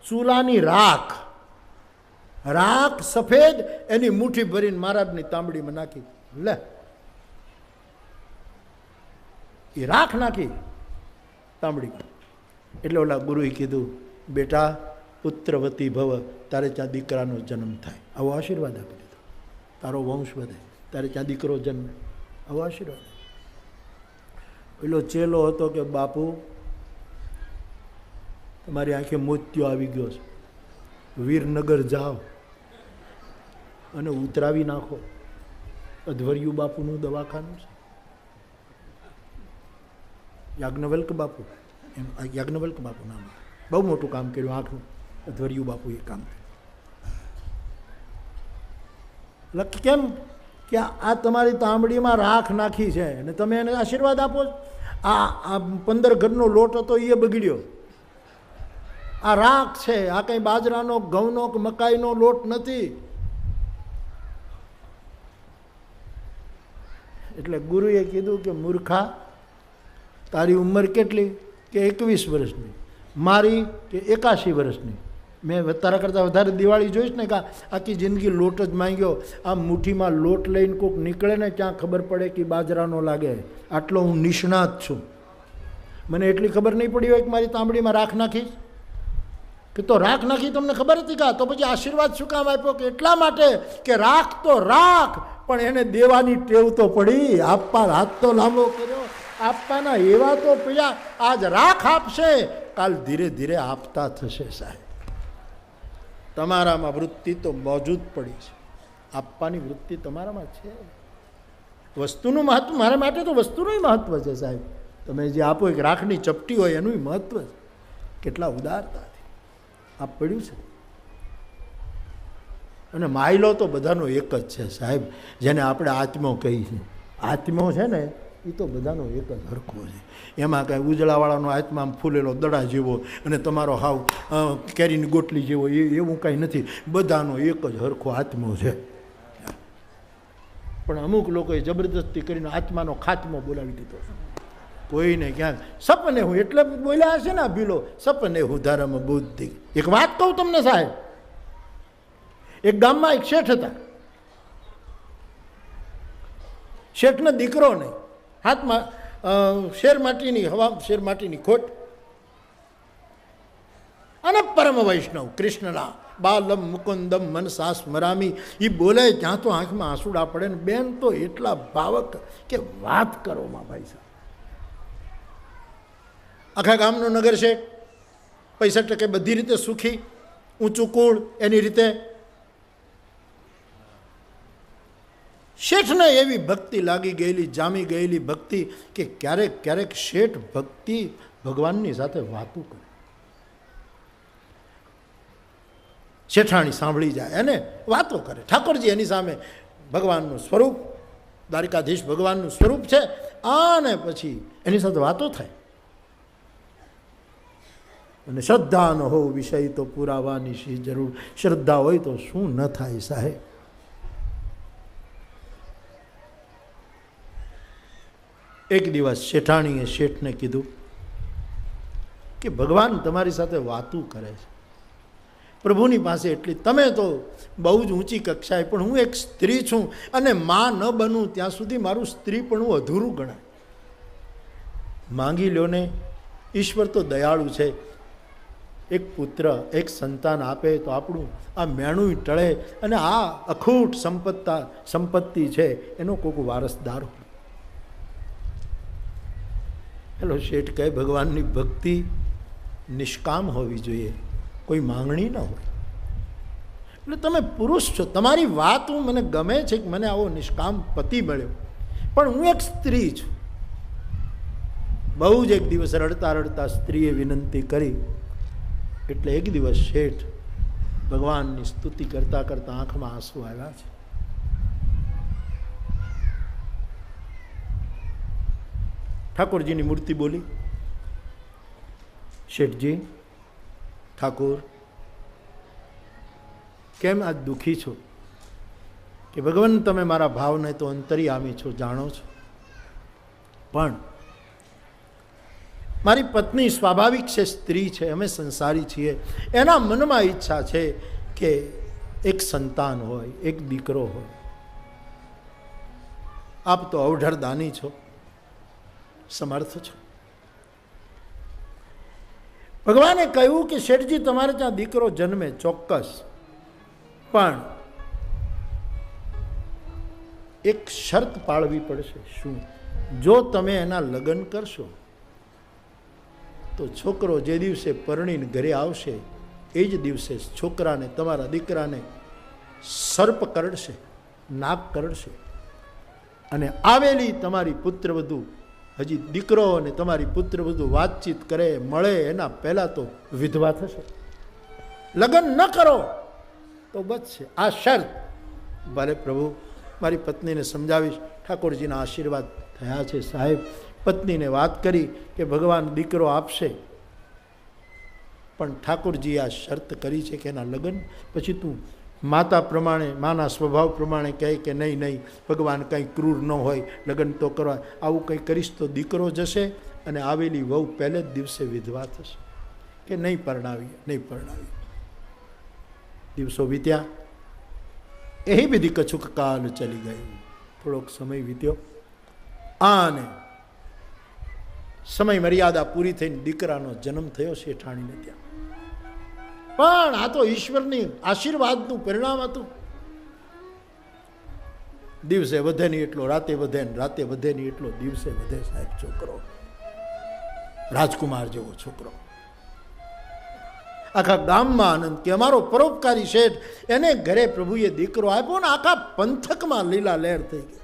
ચૂલાની રાખ સફેદ એની મુઠ્ઠી ભરીને મહારાજની તાંબડીમાં નાખી. લે, એ રાખ નાખી તાંબડીમાં. એટલે ઓલા ગુરુએ કીધું, બેટા પુત્રવતી ભવ, તારે ત્યાં દીકરાનો જન્મ થાય, આવો આશીર્વાદ આપી દીધો. તારો વંશ વધે, તારે ત્યાં દીકરો જન્મે, આવો આશીર્વાદ. પેલો ચેલો હતો કે બાપુ તમારી આંખે મોતિયો આવી ગયો છે, વીરનગર જાઓ અને ઉતરાવી નાખો, અધવર્યુ બાપુનું દવાખાનું છે. યાજ્ઞવલ્ક બાપુ, એમ યાજ્ઞવલ્ક બાપુ નામ, બહુ મોટું કામ કર્યું આંખનું. અધવર્યુ બાપુ એ કામ કર્યું. કેમ કે આ તમારી તાંબડીમાં રાખ નાખી છે અને તમે એને આશીર્વાદ આપો. આ 15 ઘરનો લોટ હતો એ બગડ્યો, આ રાખ છે, આ કંઈ બાજરાનો, ઘઉંનો કે મકાઈનો લોટ નથી. એટલે ગુરુએ કીધું કે મૂર્ખા, તારી ઉંમર કેટલી? કે 21 વર્ષની. મારી કે 81 વર્ષની. મેં તારા કરતાં વધારે દિવાળી જોઈશ ને, કે આખી જિંદગી લોટ જ માંગ્યો. આ મુઠ્ઠીમાં લોટ લઈને કોઈક નીકળે ને, ક્યાં ખબર પડે કે બાજરાનો લાગે. આટલો હું નિષ્ણાત છું. મને એટલી ખબર નહીં પડી હોય કે મારી તાંબડીમાં રાખ નાખીશ, કે તો રાખ નાખી તમને ખબર હતી કા? તો પછી આશીર્વાદ શું કામ આપ્યો? કે એટલા માટે કે રાખ તો રાખ, પણ એને દેવાની ટેવ તો પડી. આપવા હાથ તો લાંબો કર્યો, આપવાના એવા તો પૈયા. આજ રાખ આપશે, કાલ ધીરે ધીરે આપતા થશે સાહેબ. તમારામાં વૃત્તિ તો મોજૂદ પડી છે, આપવાની વૃત્તિ તમારામાં છે. વસ્તુનું મહત્વ, મારા માટે તો વસ્તુનું મહત્વ છે સાહેબ. તમે જે આપો, એક રાખની ચપટી હોય એનું મહત્વ છે. કેટલા ઉદારતાથી આ પડ્યું છે. અને માયલો તો બધાનો એક જ છે સાહેબ, જેને આપણે આત્મો કહી છે. આત્મો છે ને એ તો બધાનો એક જ હરખો છે. એમાં કાંઈ ઉજળાવાળાનો આત્મા આમ ફૂલેલો દડા જેવો અને તમારો હાવ કેરીની ગોટલી જેવો એવું કાંઈ નથી. બધાનો એક જ હરખો આત્મો છે. પણ અમુક લોકોએ જબરદસ્તી કરીને આત્માનો ખાત્મો બોલાવી દીધો. કોઈને ક્યાંક સપને હું એટલે બોલ્યા હશે ને ભીલો સપને હું ધર્મ બુદ્ધિ. એક વાત કહું તમને સાહેબ, એક ગામમાં એક શેઠ હતા. શેઠનો દીકરો નહીં, હાથમાં શેર માટીની હવા, શેર માટીની ખોટ, અને પરમ વૈષ્ણવ કૃષ્ણના બાલમ મુકુંદમ મનસા સ્મરામી. એ બોલે ત્યાં તો આંખમાં આંસુડા પડે ને બેન તો એટલા ભાવક કે વાત કરો માં ભાઈ સાહેબ. આખા ગામનો નગર છે, 65% બધી રીતે સુખી, ઊંચું કુળ એની રીતે. શેઠને એવી ભક્તિ લાગી ગયેલી, જામી ગયેલી ભક્તિ કે ક્યારેક ક્યારેક શેઠ ભક્તિ ભગવાનની સાથે વાતું કરે. શેઠાણી સાંભળી જાય અને વાતો કરે. ઠાકોરજી એની સામે ભગવાનનું સ્વરૂપ, દ્વારિકાધીશ ભગવાનનું સ્વરૂપ છે, અને પછી એની સાથે વાતો થાય. અને શ્રદ્ધા ન હો વિષય તો પુરાવાની શી જરૂર. શ્રદ્ધા હોય તો શું ન થાય સાહેબ. એક દિવસ શેઠાણીએ શેઠને કીધું કે ભગવાન તમારી સાથે વાતું કરે છે, પ્રભુની પાસે એટલી, તમે તો બહુ જ ઊંચી કક્ષાએ, પણ હું એક સ્ત્રી છું અને માં ન બનું ત્યાં સુધી મારું સ્ત્રી પણ હું અધૂરું ગણાય. માંગી લ્યો ને, ઈશ્વર તો દયાળુ છે. એક પુત્ર, એક સંતાન આપે તો આપણું આ મેણું ટળે અને આ અખૂટ સંપત્તિ છે એનો કોઈક વારસદાર હોય. હેલો શેઠ કહે ભગવાનની ભક્તિ નિષ્કામ હોવી જોઈએ, કોઈ માંગણી ન હોય. એટલે તમે પુરુષ છો, તમારી વાત હું મને ગમે છે કે મને આવો નિષ્કામ પતિ મળ્યો, પણ હું એક સ્ત્રી છું. બહુ જ એક દિવસ રડતા રડતા સ્ત્રીએ વિનંતી કરી એટલે એક દિવસ શેઠ ભગવાનની સ્તુતિ કરતા કરતા આંખમાં આંસુ આવ્યા છે. ઠાકોરજીની મૂર્તિ બોલી, શેઠજી, ઠાકોર કેમ આજ દુઃખી છો? કે ભગવાન તમે મારા ભાવને તો અંતર્યામી છો, જાણો છો, પણ મારી પત્ની સ્વાભાવિક છે, સ્ત્રી છે, અમે સંસારી છીએ, એના મનમાં ઈચ્છા છે કે એક સંતાન હોય, એક દીકરો હોય. આપ તો અવઢર દાની છો, સમર્થ છો. ભગવાને કહ્યું કે શેઠજી તમારે ત્યાં દીકરો જન્મે ચોક્કસ, પણ એક શરત પાળવી પડશે. શું? જો તમે એના લગ્ન કરશો તો છોકરો જે દિવસે પરણીને ઘરે આવશે એ જ દિવસે છોકરાને, તમારા દીકરાને સર્પ કરડશે, નાગ કરડશે, અને આવેલી તમારી પુત્રવધુ, હજી દીકરો અને તમારી પુત્રવધુ વાતચીત કરે, મળે એના પહેલાં તો વિધવા થશે. લગ્ન ન કરો તો બચશે. આ શરત. ભલે પ્રભુ, મારી પત્નીને સમજાવીશ. ઠાકોરજીના આશીર્વાદ થયા છે સાહેબ. પત્નીને વાત કરી કે ભગવાન દીકરો આપશે, પણ ઠાકોરજીએ આ શરત કરી છે કે એના લગ્ન પછી તું માતા પ્રમાણે, માના સ્વભાવ પ્રમાણે કહે કે નહીં નહીં, ભગવાન કંઈ ક્રૂર ન હોય, લગ્ન તો કરવા. આવું કંઈ કરીશ તો દીકરો જશે અને આવેલી વહુ પહેલે જ દિવસે વિધવા થશે. કે નહીં પરણાવીએ, નહીં પરણાવીએ. દિવસો વીત્યા. એ બધી કછુક કાલ ચલી ગઈ. થોડોક સમય વીત્યો અને સમય મર્યાદા પૂરી થઈને દીકરાનો જન્મ થયો શેઠાણીને ત્યાં. પણ આ તો ઈશ્વરની આશીર્વાદનું પરિણામ હતું. દિવસે વધે નહીં એટલો રાતે વધે, ને રાતે વધે નહીં એટલો દિવસે વધે સાહેબ. છોકરો રાજકુમાર જેવો છોકરો. આખા ગામમાં આનંદ કે અમારો પરોપકારી શેઠ, એને ઘરે પ્રભુએ દીકરો આપ્યો ને આખા પંથકમાં લીલા લહેર થઈ ગઈ.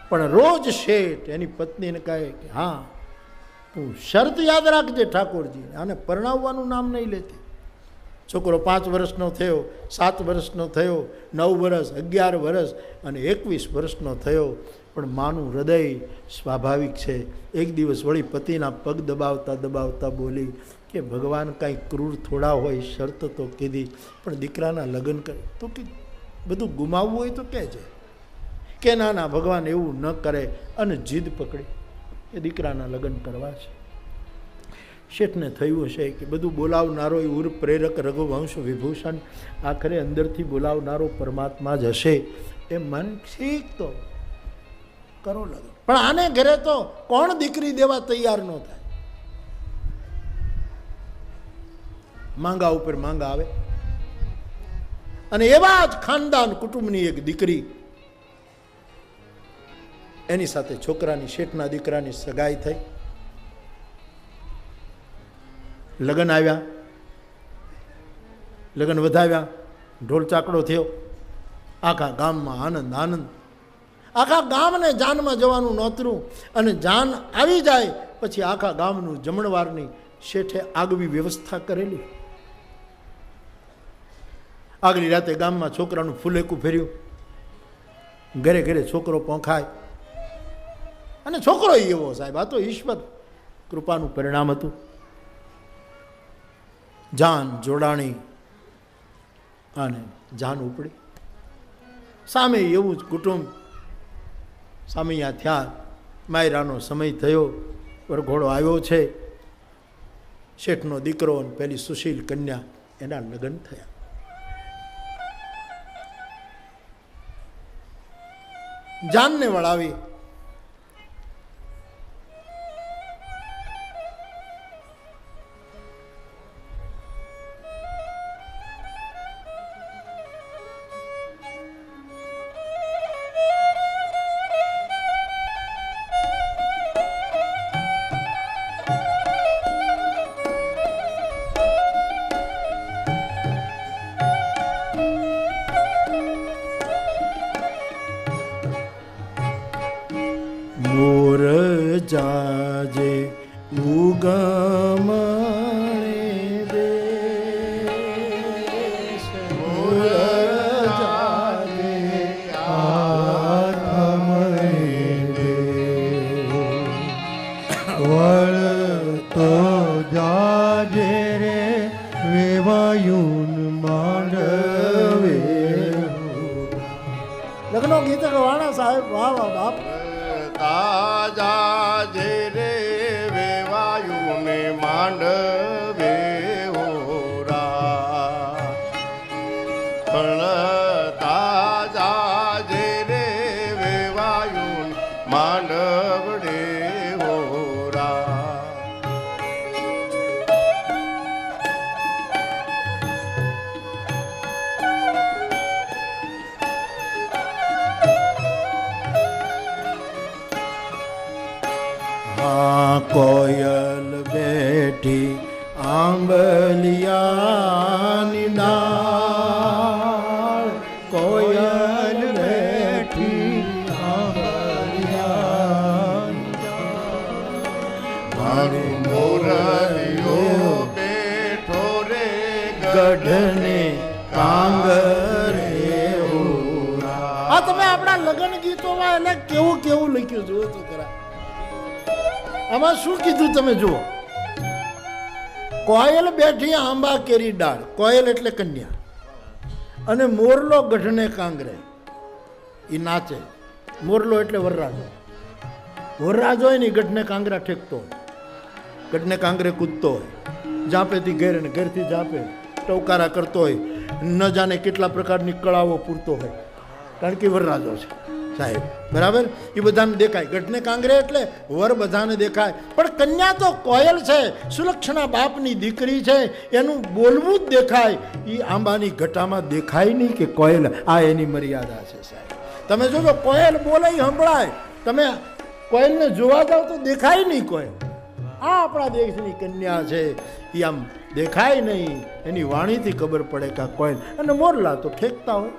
પણ રોજ શેઠ એની પત્નીને કહે કે હા, તું શરત યાદ રાખજે ઠાકોરજી, આને પરણાવવાનું નામ નહીં લેતી. છોકરો 5 વર્ષનો થયો, 7 વર્ષનો થયો, 9 વર્ષ, 11 વર્ષ અને 21 વર્ષનો થયો, પણ માનું હૃદય સ્વાભાવિક છે. એક દિવસ વળી પતિના પગ દબાવતા દબાવતા બોલી કે ભગવાન કાંઈ ક્રૂર થોડા હોય, શરત તો કીધી, પણ દીકરાના લગ્ન કરે તો કે બધું ગુમાવવું હોય તો કહેજે. કે ના ના ભગવાન એવું ન કરે, અને જીદ પકડી એ દીકરાના લગ્ન કરવા છે. શેઠને થયું હશે કે બધું બોલાવનારો એ ઉર પ્રેરક રઘુવંશ વિભૂષણ, આખરે અંદરથી બોલાવનારો પરમાત્મા જ હશે એમ મન ઠીક તો કરો લગ્ન. પણ આને ઘરે તો કોણ દીકરી દેવા તૈયાર ન થાય. માંગા ઉપર માંગા આવે, અને એવા જ ખાનદાન કુટુંબની એક દીકરી, એની સાથે છોકરાની શેઠના દીકરાની સગાઈ થઈ. લગ્ન આવ્યા, લગ્ન વધાવ્યા, ઢોલ ચાકડો થયો, આખા ગામમાં આનંદ આનંદ. આખા ગામને જાનમાં જવાનું નહોતું, અને જાન આવી જાય પછી આખા ગામનું જમણવારની શેઠે આગવી વ્યવસ્થા કરેલી. આગલી રાતે ગામમાં છોકરાનું ફૂલેકું ફેર્યું, ઘરે ઘરે છોકરો પહોંખાય. અને છોકરો એવો સાહેબ, આ તો ઈશ્વર કૃપાનું પરિણામ હતું. જાન જોડાણી અને જાન ઉપડી. સામે એવું જ કુટુંબ સામૈયા થયા. માયરાનો સમય થયો, વરઘોડો આવ્યો છે. શેઠનો દીકરો અને પેલી સુશીલ કન્યા, એના લગ્ન થયા. જાનને વળાવી મોર જાજે ઉગમણે દેશ, મોર જાજે આથમણે દેશ, વળતો જાજે રે વેવાયુન માંડવે. લગ્નો ગીત ગવાણા સાહેબ, વાહ વાહ બાપ. તાજા જે રે વેવાયુને માંડવે હોરા, પણ તાજા જે રે વેવાયુન માંડવડે હોરા. કોયલ બેઠી આંબલિયાની ડાળ, કોયલ બેઠી આંબલિયાની ડાળ, મારું મોરલિયો બેઠો રે ગઢને કાંગરે હોરા. આ તમે આપણા લગ્ન ગીતોમાં એટલે કેવું કેવું લખ્યું જુઓ તો ખરા. આમાં શું કીધું તમે જુઓ. કોયલ બેઠી આંબા કેરી ડાળ, કોયલ એટલે કન્યા, અને મોરલો ગઢને કાંગરે, એ નાચે. મોરલો એટલે વરરાજો. વરરાજો હોય ને ગઢને કાંગરા ઠેકતો હોય, ગઢને કાંગરે કૂદતો હોય, જાપેથી ઘેર ને ઘેરથી જાપે ટવકારા કરતો હોય, ન જાણે કેટલા પ્રકારની કળાઓ પૂરતો હોય, કારણ કે વરરાજો છે સાહેબ, બરાબર. એ બધાને દેખાય. ગઢને કાંગરે એટલે વર બધાને દેખાય, પણ કન્યા તો કોયલ છે, સુલક્ષણા બાપની દીકરી છે, એનું બોલવું જ દેખાય. એ આંબાની ઘટામાં દેખાય નહીં કે કોયલ, આ એની મર્યાદા છે સાહેબ. તમે જોજો કોયલ બોલે સંભળાય, તમે કોયલને જોવા જાવ તો દેખાય નહીં કોયલ. આ આપણા દેશની કન્યા છે, એ આમ દેખાય નહીં, એની વાણીથી ખબર પડે કે આ કોયલ. અને મોરલા તો ઠેકતા હોય,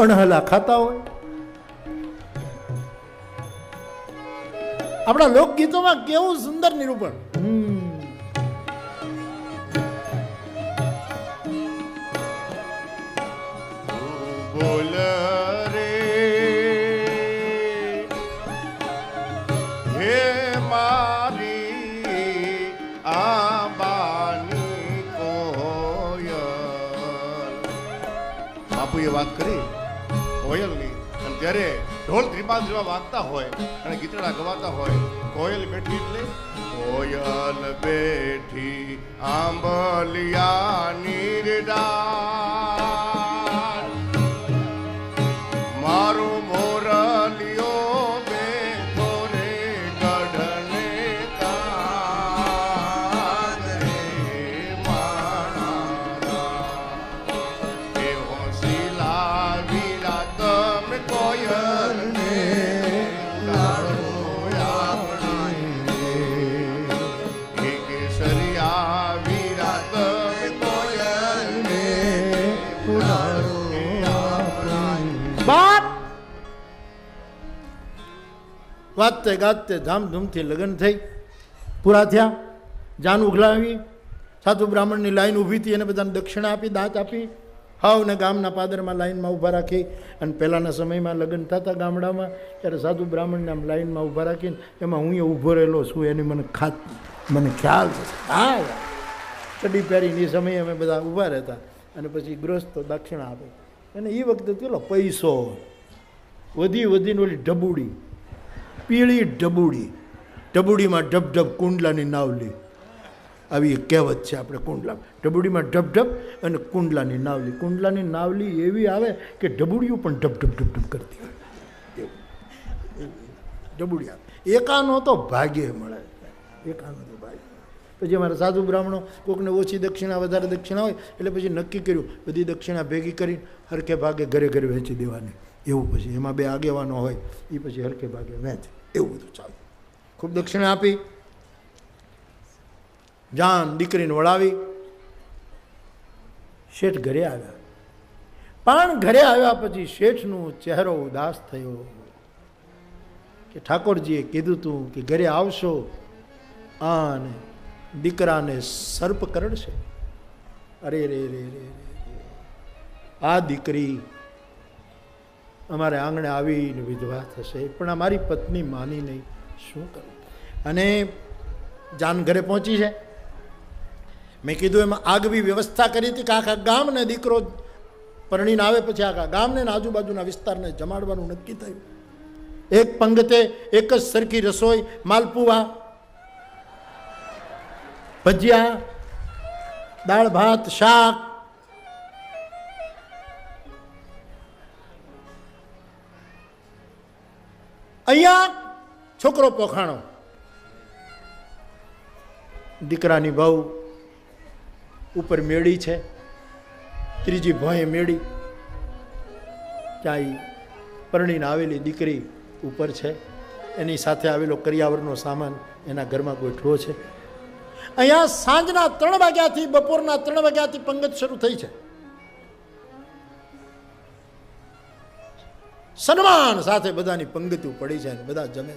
અણહલા ખાતા હોય. આપણા લોકગીતોમાં કેવું સુંદર નિરૂપણ. બોલ રે હે મારી આંબાની કોયલ. બાપુએ વાત કરી કોયલની, અને જ્યારે ઢોલ ત્રિપાલ જેવા વાગતા હોય અને ગીતડા ગવાતા હોય, કોયલ બેઠી એટલે કોયલ બેઠી આંબલિયાની રે ડાળ, મારો મોરલિયો બેઠો રે ગઢને કાન રે માણા, એ હોંસીલા વીરા તમે કોયલને ઉડાડો આપણી, એ કેસરિયા વીરા તમે કોયલને ઉડાડો આપણી. બાપ વાતે ગાતે ધામધૂમથી લગ્ન થઈ, પૂરા થયા. જાન ઉઘલાવી, સાધુ બ્રાહ્મણની લાઈન ઊભી હતી, એને બધાને દક્ષિણા આપી, દાંત આપી, હાવને ગામના પાદરમાં લાઈનમાં ઊભા રાખી. અને પહેલાંના સમયમાં લગ્ન થતા ગામડામાં, ત્યારે સાધુ બ્રાહ્મણને આમ લાઈનમાં ઊભા રાખીને એમાં હું ઊભો રહેલો છું એની મને ખ્યાલ છે. હા ચડી પહેરીને એ સમયે અમે બધા ઊભા રહેતા, અને પછી ગૃહસ્થ દક્ષિણા આપે. અને એ વખતે પેલો પૈસો વધીને ઓલી ઢબુડી, પીળી ઢબુડી, ઢબુડીમાં ઢબઢબ કુંડલાની નાવલી, આવી એક કહેવત છે આપણે કુંડલા, ઢબુડીમાં ઢબઢબ અને કુંડલાની નાવલી. કુંડલાની નાવલી એવી આવે કે ઢબુડીઓ પણ ઢબઢબ કરતી હોય, ઢબુડી આવે. એકાનો તો ભાગ્ય મળે, એકાનો તો ભાગ્ય. પછી અમારા સાધુ બ્રાહ્મણો કોકને ઓછી દક્ષિણા વધારે દક્ષિણા હોય એટલે પછી નક્કી કર્યું બધી દક્ષિણા ભેગી કરીને હરખે ભાગે ઘરે ઘરે વહેંચી દેવાની. એવું પછી એમાં બે આગેવાનો હોય એ પછી હરખે ભાગે વહેંચે, એવું બધું ચાલુ. ખૂબ દક્ષિણા આપી, જાન દીકરીને વળાવી, શેઠ ઘરે આવ્યા. પણ ઘરે આવ્યા પછી શેઠનો ચહેરો ઉદાસ થયો કે ઠાકોરજીએ કીધું તું કે ઘરે આવશો અને દીકરાને સર્પ કરડશે. અરે રે રે રે આ દીકરી અમારે આંગણે આવીને વિધવા થશે, પણ અમારી પત્ની માની નહીં, શું કરું? અને જાન ઘરે પહોંચી છે. મેં કીધું એમાં આગવી વ્યવસ્થા કરી હતી કે આખા ગામને દીકરો પરણીને આવે પછી આખા ગામને આજુબાજુના વિસ્તારને જમાડવાનું નક્કી થયું. એક પંગતે એક જ સરખી રસોઈ, માલપુવા, ભજીયા, દાળ ભાત, શાક. અહીંયા છોકરો પોખાણો, દીકરાની બહુ ઉપર મેળી છે, ત્રીજી ભોંય મેળી, ત્યાં પરણીને આવેલી દીકરી ઉપર છે, એની સાથે આવેલો કરિયાવરનો સામાન એના ઘરમાં ગોઠવો છે. અહીંયા સાંજના 3 વાગ્યાથી બપોરના 3 વાગ્યાથી પંગત શરૂ થઈ છે. સન્માન સાથે બધાની પંગતું પડી છે, બધા જમે,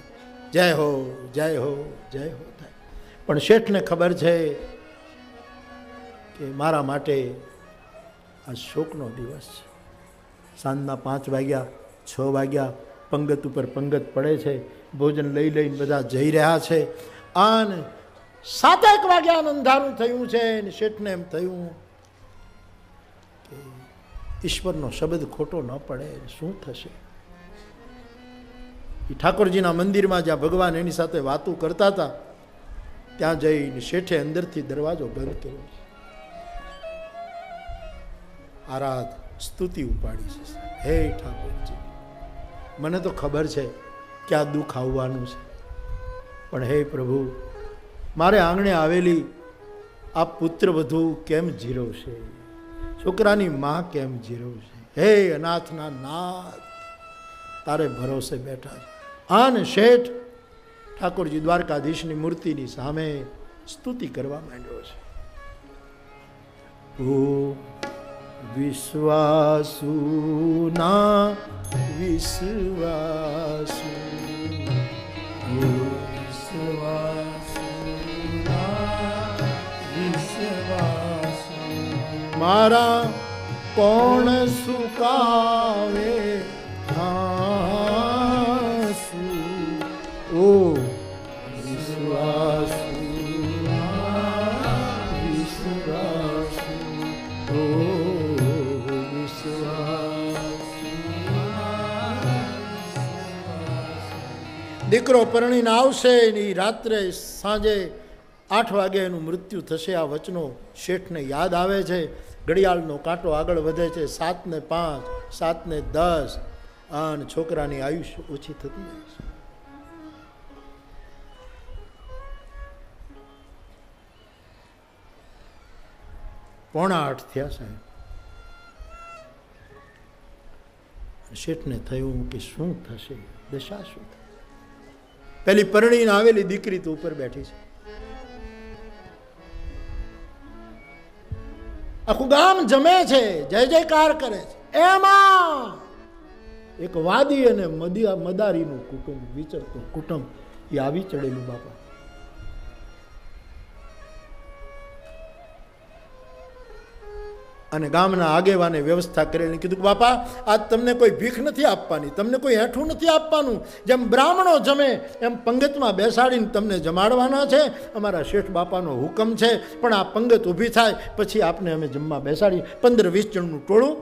જય હો જય હો જય હો થાય. પણ શેઠને ખબર છે કે મારા માટે આ શોકનો દિવસ છે. સાંજના 5 વાગ્યા 6 વાગ્યા પંગત ઉપર પંગત પડે છે, ભોજન લઈ લઈને બધા જઈ રહ્યા છે. અને 7 વાગ્યા અંધારું થયું છે અને શેઠને એમ થયું કે ઈશ્વરનો શબ્દ ખોટો ન પડે, શું થશે? એ ઠાકોરજીના મંદિરમાં જ્યાં ભગવાન એની સાથે વાતો કરતા હતા ત્યાં જઈને શેઠે અંદરથી દરવાજો બંધ કર્યો છે. આરાધ સ્તુતિ ઉપાડી છે, હે ઠાકોરજી, મને તો ખબર છે કે આ દુઃખ આવવાનું છે, પણ હે પ્રભુ, મારે આંગણે આવેલી આ પુત્ર વધુ કેમ જીરવશે? છોકરાની માં કેમ જીરવશે? હે અનાથના નાથ, તારે ભરોસે બેઠા છે. આને શેઠ ઠાકોરજી દ્વારકાધીશની મૂર્તિની સામે સ્તુતિ કરવા માંડ્યો છે. ઓ વિશ્વાસુ ના વિશ્વાસુ, મારા કોણ સુકા દીકરો પરણીને આવશે ને ઈ રાત્રે સાંજે 8 વાગે એનું મૃત્યુ થશે. આ વચનો શેઠને યાદ આવે છે. ઘડિયાળનો કાંટો આગળ વધે છે. 7:05, 7:10 અને છોકરાની આયુષ્ય ઓછી થતી જાય છે. 7:45 થયા સાહેબ. શેઠને થયું કે શું થશે, દશા શું થાય. પેલી પરણીને આવેલી દીકરી તો ઉપર બેઠી છે. આખું ગામ જમે છે, જય જયકાર કરે છે. એમાં એક વાદી અને મદારીનું કુટુંબ, વિચરતું કુટુંબ એ આવી ચડેલું. બાપા અને ગામના આગેવાને વ્યવસ્થા કરેલી. કીધું કે બાપા આજ તમને કોઈ ભીખ નથી આપવાની, તમને કોઈ હેઠું નથી આપવાનું. જેમ બ્રાહ્મણો જમે એમ પંગતમાં બેસાડીને તમને જમાડવાના છે. અમારા શેઠ બાપાનો હુકમ છે. પણ આ પંગત ઊભી થાય પછી આપને અમે જમવા બેસાડી. 15-20 જણનું ટોળું.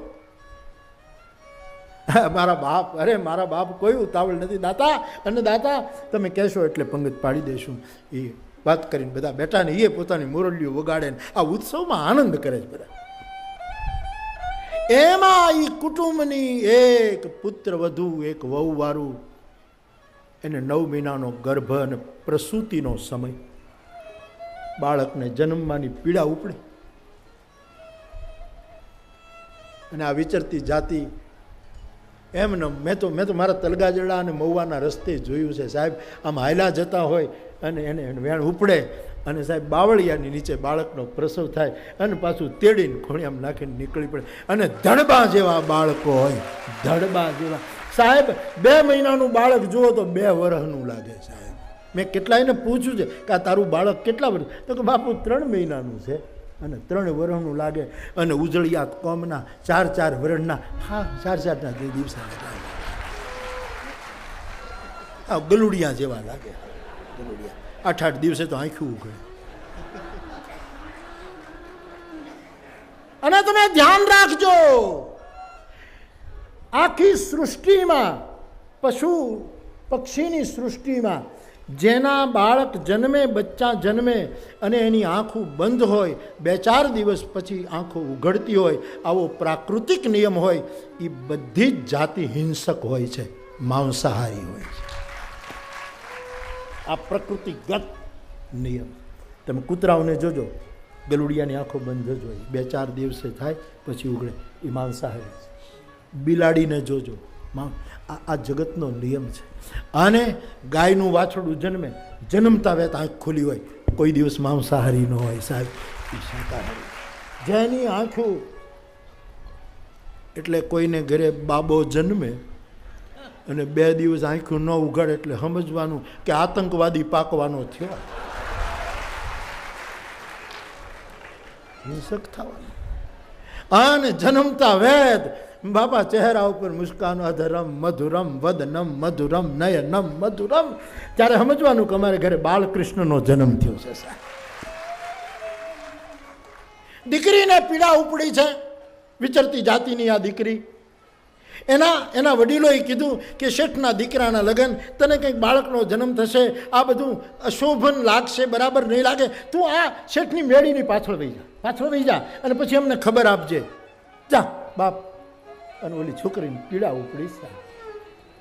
મારા બાપ, અરે મારા બાપ કોઈ ઉતાવળ નથી દાતા, અને દાતા તમે કહેશો એટલે પંગત પાડી દઈશું. એ વાત કરીને બધા બેઠા ને એ પોતાની મોરલીઓ વગાડે ને આ ઉત્સવમાં આનંદ કરે છે બધા. એમાં એ કુટુંબની એક પુત્ર વધુ, એક વહુવારું, એને 9 મહિનાનો ગર્ભ અને પ્રસૂતિનો સમય. બાળકને જન્મવાની પીડા ઉપડે. અને આ વિચરતી જાતિ એમને મેં તો મારા તલગાજડા અને મહુવાના રસ્તે જોયું છે સાહેબ. આમ હાયલા જતા હોય અને એને વેણ ઉપડે અને સાહેબ બાવળિયાની નીચે બાળકનો પ્રસવ થાય અને પાછું તેડીને ખોણિયામાં નાખીને નીકળી પડે. અને ધડબા જેવા બાળકો હોય, ધડબા જેવા સાહેબ. 2 મહિનાનું બાળક જુઓ તો 2 વર્ષનું લાગે સાહેબ. મેં કેટલાયને પૂછ્યું છે કે આ તારું બાળક કેટલા વર્ષ? તો કે બાપુ 3 મહિનાનું છે અને 3 વર્ષનું લાગે. અને ઉજળિયાત કોમના 4-4 વર્ષના, હા 4-4ના દિવસે આ ગલુડિયા જેવા લાગે. ગલુડિયા 8-8 દિવસે તો આંખું ઉઘડે. અને તમે ધ્યાન રાખજો, આખી સૃષ્ટિમાં, પશુ પક્ષીની સૃષ્ટિમાં જેના બાળક જન્મે, બચ્ચા જન્મે અને એની આંખો બંધ હોય, 2-4 દિવસ પછી આંખો ઉઘડતી હોય, આવો પ્રાકૃતિક નિયમ હોય. એ બધી જ જાતિ હિંસક હોય છે, માંસાહારી હોય છે. આ પ્રકૃતિગત નિયમ. તમે કૂતરાઓને જોજો, ગલુડિયાની આંખો બંધ જ હોય, 2-4 દિવસે થાય પછી ઉઘડે, એ માંસાહારી છે. બિલાડીને જોજો, આ જગતનો નિયમ છે. અને ગાયનું વાછડું જન્મે, જન્મતા વેત આંખ ખુલી હોય, કોઈ દિવસ માંસાહારી ન હોય સાહેબ, એ શાકાહારી. જેની આંખો, એટલે કોઈને ઘરે બાબો જન્મે અને 2 દિવસ આંખું ન ઉઘાડે એટલે સમજવાનું કે આતંકવાદી પાકવાનો થયો, હિંસક થવાનું. અને જન્મતા વેદ બાપા ચહેરા ઉપર મુસ્કાન, અધરમ મધુરમ વદનમ મધુરમ નયનમ મધુરમ. ત્યારે સમજવાનું કે અમારે ઘરે બાલકૃષ્ણનો જન્મ થયો છે સાહેબ. દીકરીને પીડા ઉપડી છે, વિચરતી જાતિની આ દીકરી. એના વડીલોએ કીધું કે શેઠના દીકરાના લગ્ન, તને કંઈક બાળકનો જન્મ થશે, આ બધું અશોભન લાગશે, બરાબર નહીં લાગે, તું આ શેઠની મેળીની પાછળ વહી જા અને પછી અમને ખબર આપજે. જા બાપ. અને ઓલી છોકરીની પીડા ઉપડી છે.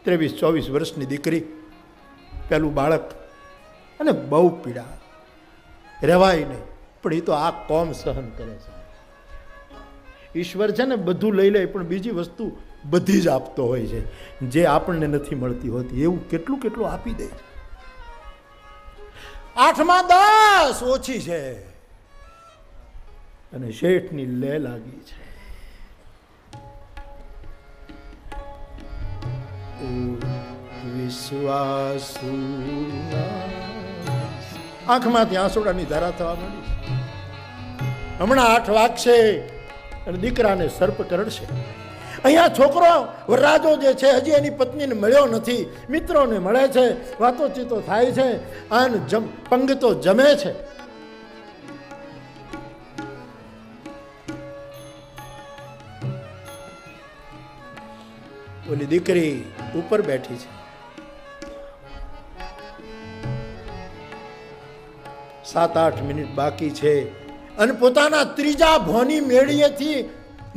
23-24 વર્ષની દીકરી, પેલું બાળક, અને બહુ પીડા, રહેવાય નહીં. પણ એ તો આ કોમ સહન કરે છે. ઈશ્વર છે ને બધું લઈ લે, પણ બીજી વસ્તુ બધી જ આપતો હોય છે, જે આપણને નથી મળતી હોતી. એવું કેટલું કેટલું આપી દે છે. 8માં 10 ઓછી છે અને શેઠની લે લાગી છે. વિશ્વાસુ આંખમાંથી આંસુડાની ધારા થવા માંડી. હમણાં 8 વાગશે અને દીકરાને સર્પ કરડશે. અહીંયા છોકરો વરરાજો જે છે હજી એની પત્નીને મળ્યો નથી, મિત્રોને મળે છે, વાતોચીતો થાય છે અને પંગતો જમે છે. ઓલી દીકરી ઉપર બેઠી છે. 7-8 મિનિટ બાકી છે અને પોતાના ત્રીજા ભોની મેળીએથી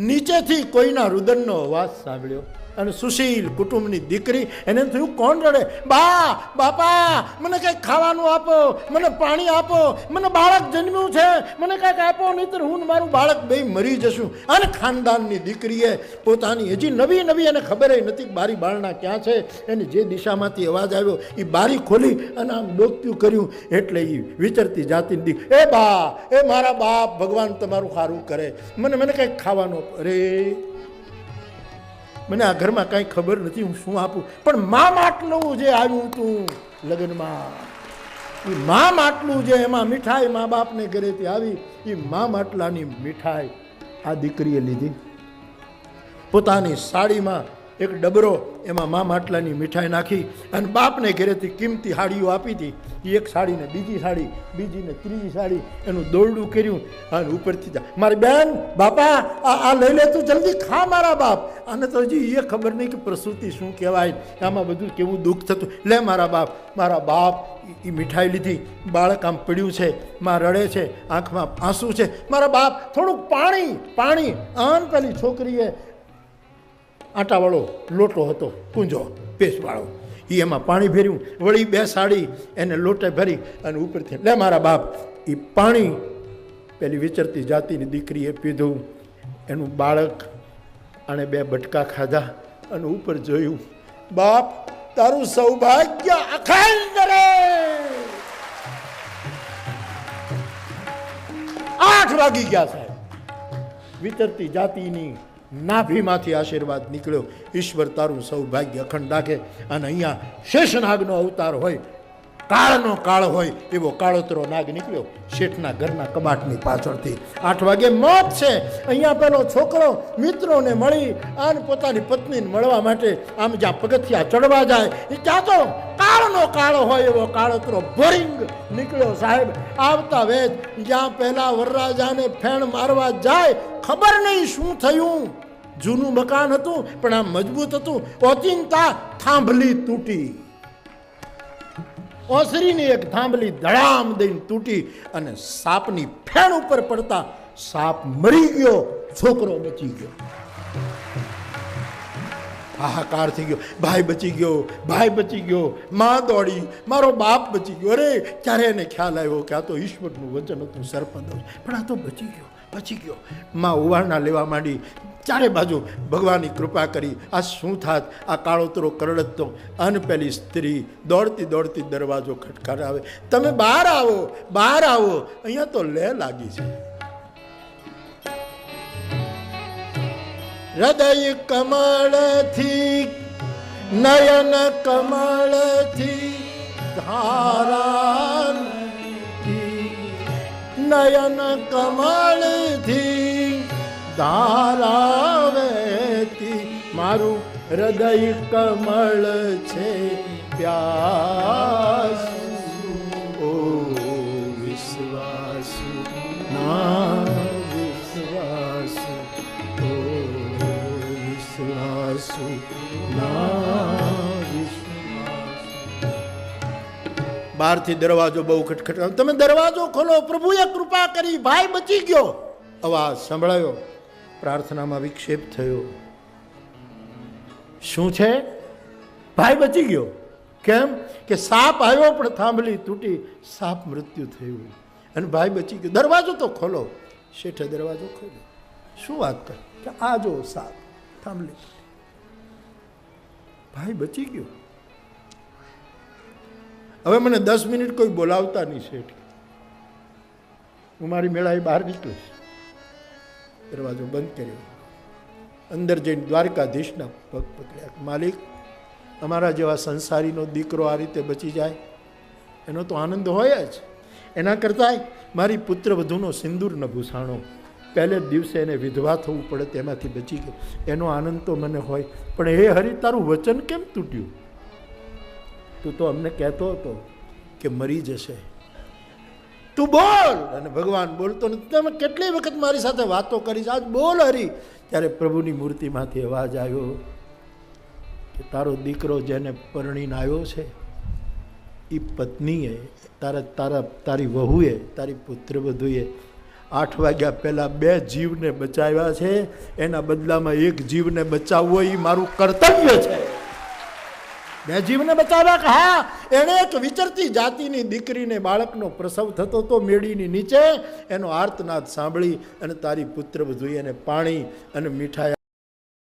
નીચેથી કોઈના રુદનનો અવાજ સાંભળ્યો અને સુશીલ કુટુંબની દીકરી એને થયું કોણ રડે? બા, બાપા, મને કંઈક ખાવાનું આપો, મને પાણી આપો, મને બાળક જન્મ્યું છે, મને કંઈક આપો, નહીંતર હું ને મારું બાળક બે મરી જશું. અને ખાનદાનની દીકરીએ પોતાની હજી નવી નવી એને ખબર નથી બારી બારણા ક્યાં છે. એને જે દિશામાંથી અવાજ આવ્યો એ બારી ખોલી અને આમ ડોક્યું કર્યું એટલે એ વિચરતી જાતિની દીકરી, એ બા, એ મારા બાપ, ભગવાન તમારું સારું કરે, મને કંઈક ખાવાનું. અરે મને આ ઘરમાં કાંઈ ખબર નથી, હું શું આપું? પણ મા માટલું જે આવ્યું હતું લગ્નમાં, એ મા માટલું જે એમાં મીઠાઈ મા બાપને ઘરેથી આવી, એ મા માટલાની મીઠાઈ આ દીકરીએ લીધી. પોતાની સાડીમાં એક ડબરો એમાં મા માટલાની મીઠાઈ નાખી અને બાપને ઘરેથી કિંમતી સાડીઓ આપી હતી. એ એક સાડીને બીજી સાડી, બીજીને ત્રીજી સાડી, એનું દોરડું કર્યું અને ઉપરથી જા, મારી બેન, બાપા, આ લઈ લે, તું જલ્દી ખા મારા બાપ. આને તો હજી એ ખબર નહીં કે પ્રસૂતિ શું કહેવાય, આમાં બધું કેવું દુઃખ થતું. લે મારા બાપ, મારા બાપ. એ મીઠાઈ લીધી, બાળક આમ પડ્યું છે, માં રડે છે, આંખમાં આંસુ છે. મારા બાપ, થોડુંક પાણી, પાણી. આન પેલી છોકરીએ આટાવાળો લોટો હતો, કુંજો પેસ્ટવાળો, એ એમાં પાણી ભર્યું, વળી 2 સાડી એને લોટે ભરી અને ઉપરથી લે મારા બાપ. એ પાણી પેલી વિચરતી જાતિની દીકરીએ પીધું. એનું બાળક આણે 2 બટકા ખાધા અને ઉપર જોયું, બાપ, તારું સૌભાગ્ય અખંડ રહે. 8 વાગી ગયા સાહેબ. વિચરતી જાતિની નાભીમાંથી આશીર્વાદ નીકળ્યો, ઈશ્વર તારું સૌભાગ્ય અખંડ રાખે. અને અહીંયા શેષનાગનો અવતાર હોય, કાળનો કાળ હોય એવો કાળોતરો નાગ નીકળ્યો શેઠના ઘરના કબાટની પાછળથી. 8 વાગે મોત છે. અહીંયા પેલો છોકરો મિત્રોને મળી અને પોતાની પત્નીને મળવા માટે આમ જ્યાં પગથિયા ચડવા જાય એ ત્યાં તો કાળનો કાળો હોય એવો કાળોતરો ભોરિંગ નીકળ્યો સાહેબ. આવતા વેદ જ્યાં પહેલા વરરાજાને ફેણ મારવા જાય, ખબર નહીં શું થયું. જૂનું મકાન હતું પણ આમ મજબૂત હતું. ઓચિંતા થાંભલી તૂટી, ઓસરીની એક થાંભલી ધડામ દઈને તૂટી અને સાપની ફેણ ઉપર પડતા સાપ મરી ગયો, છોકરો બચી ગયો. હાહાકાર થઈ ગયો, ભાઈ બચી ગયો, ભાઈ બચી ગયો. માં દોડી, મારો બાપ બચી ગયો. અરે ત્યારે એને ખ્યાલ આવ્યો કે આ તો ઈશ્વરનું વચન હતું, સરપંચ, પણ આ તો બચી ગયો, બચી ગયો. માં ઉવારણા લેવા માંડી, ચારે બાજુ ભગવાનની કૃપા કરી. આ શું થાત? આ કાળોતરો કરડતો. અને પેલી સ્ત્રી દોડતી દોડતી દરવાજો ખટખટાવે, તમે બહાર આવો, બહાર આવો, અહીંયા તો લે લાગી છે. હૃદય કમળથી, નયન કમળથી ધારા, નયન કમળથી ધારાવેતી. મારું હૃદય કમળ છે પ્યાસુ, ઓ વિશ્વાસુ ના વિશ્વાસુ, ઓ વિશ્વાસુ ના વિશ્વાસુ. બહારથી દરવાજો બહુ ખટખટ, તમે દરવાજો ખોલો, પ્રભુએ કૃપા કરી, ભાઈ બચી ગયો. અવાજ સંભળાયો, પ્રાર્થનામાં વિક્ષેપ થયો. શું છે? ભાઈ બચી ગયો. કેમ કે સાપ આવ્યો પણ થાંભલી તૂટી, સાપ મૃત્યુ થયું અને ભાઈ બચી ગયો. દરવાજો તો ખોલો. શેઠે દરવાજો ખોલ્યો. શું વાત કરે કે આ જો સાપ, થાંભલી, ભાઈ બચી ગયો. હવે મને 10 મિનિટ કોઈ બોલાવતા નહીં શેઠ, હું મારી મેળાએ બહાર નીકળીશ. દરવાજો બંધ કર્યો. અંદર જઈને દ્વારકાધીશના પગ પકડ્યા. માલિક, અમારા જેવા સંસારીનો દીકરો આ રીતે બચી જાય એનો તો આનંદ હોય જ. એના કરતાંય મારી પુત્ર વધુનો સિંદૂર ન ભૂસાણો, પહેલે જ દિવસે એને વિધવા થવું પડે તેમાંથી બચી ગયો, એનો આનંદ તો મને હોય. પણ હે હરિ, તારું વચન કેમ તૂટ્યું? તું તો અમને કહેતો હતો કે મરી જશે, તું બોલ. અને ભગવાન બોલતો નથી. તમે કેટલી વખત મારી સાથે વાતો કરી, આજ બોલ હરી. ત્યારે પ્રભુની મૂર્તિમાંથી અવાજ આવ્યો કે તારો દીકરો જેને પરણીને આવ્યો છે એ પત્નીએ તારી વહુએ તારી પુત્રવધુએ 8 વાગ્યા પહેલાં 2 જીવને બચાવ્યા છે, એના બદલામાં 1 જીવને બચાવવો એ મારું કર્તવ્ય છે. 2 જીવને બચાવ્યા કે હા, એણે એક વિચરતી જાતિની દીકરીને બાળકનો પ્રસવ થતો તો મેળીની નીચે, એનો આર્તનાદ સાંભળી અને તારી પુત્રવધુએ એને પાણી અને મીઠાઈ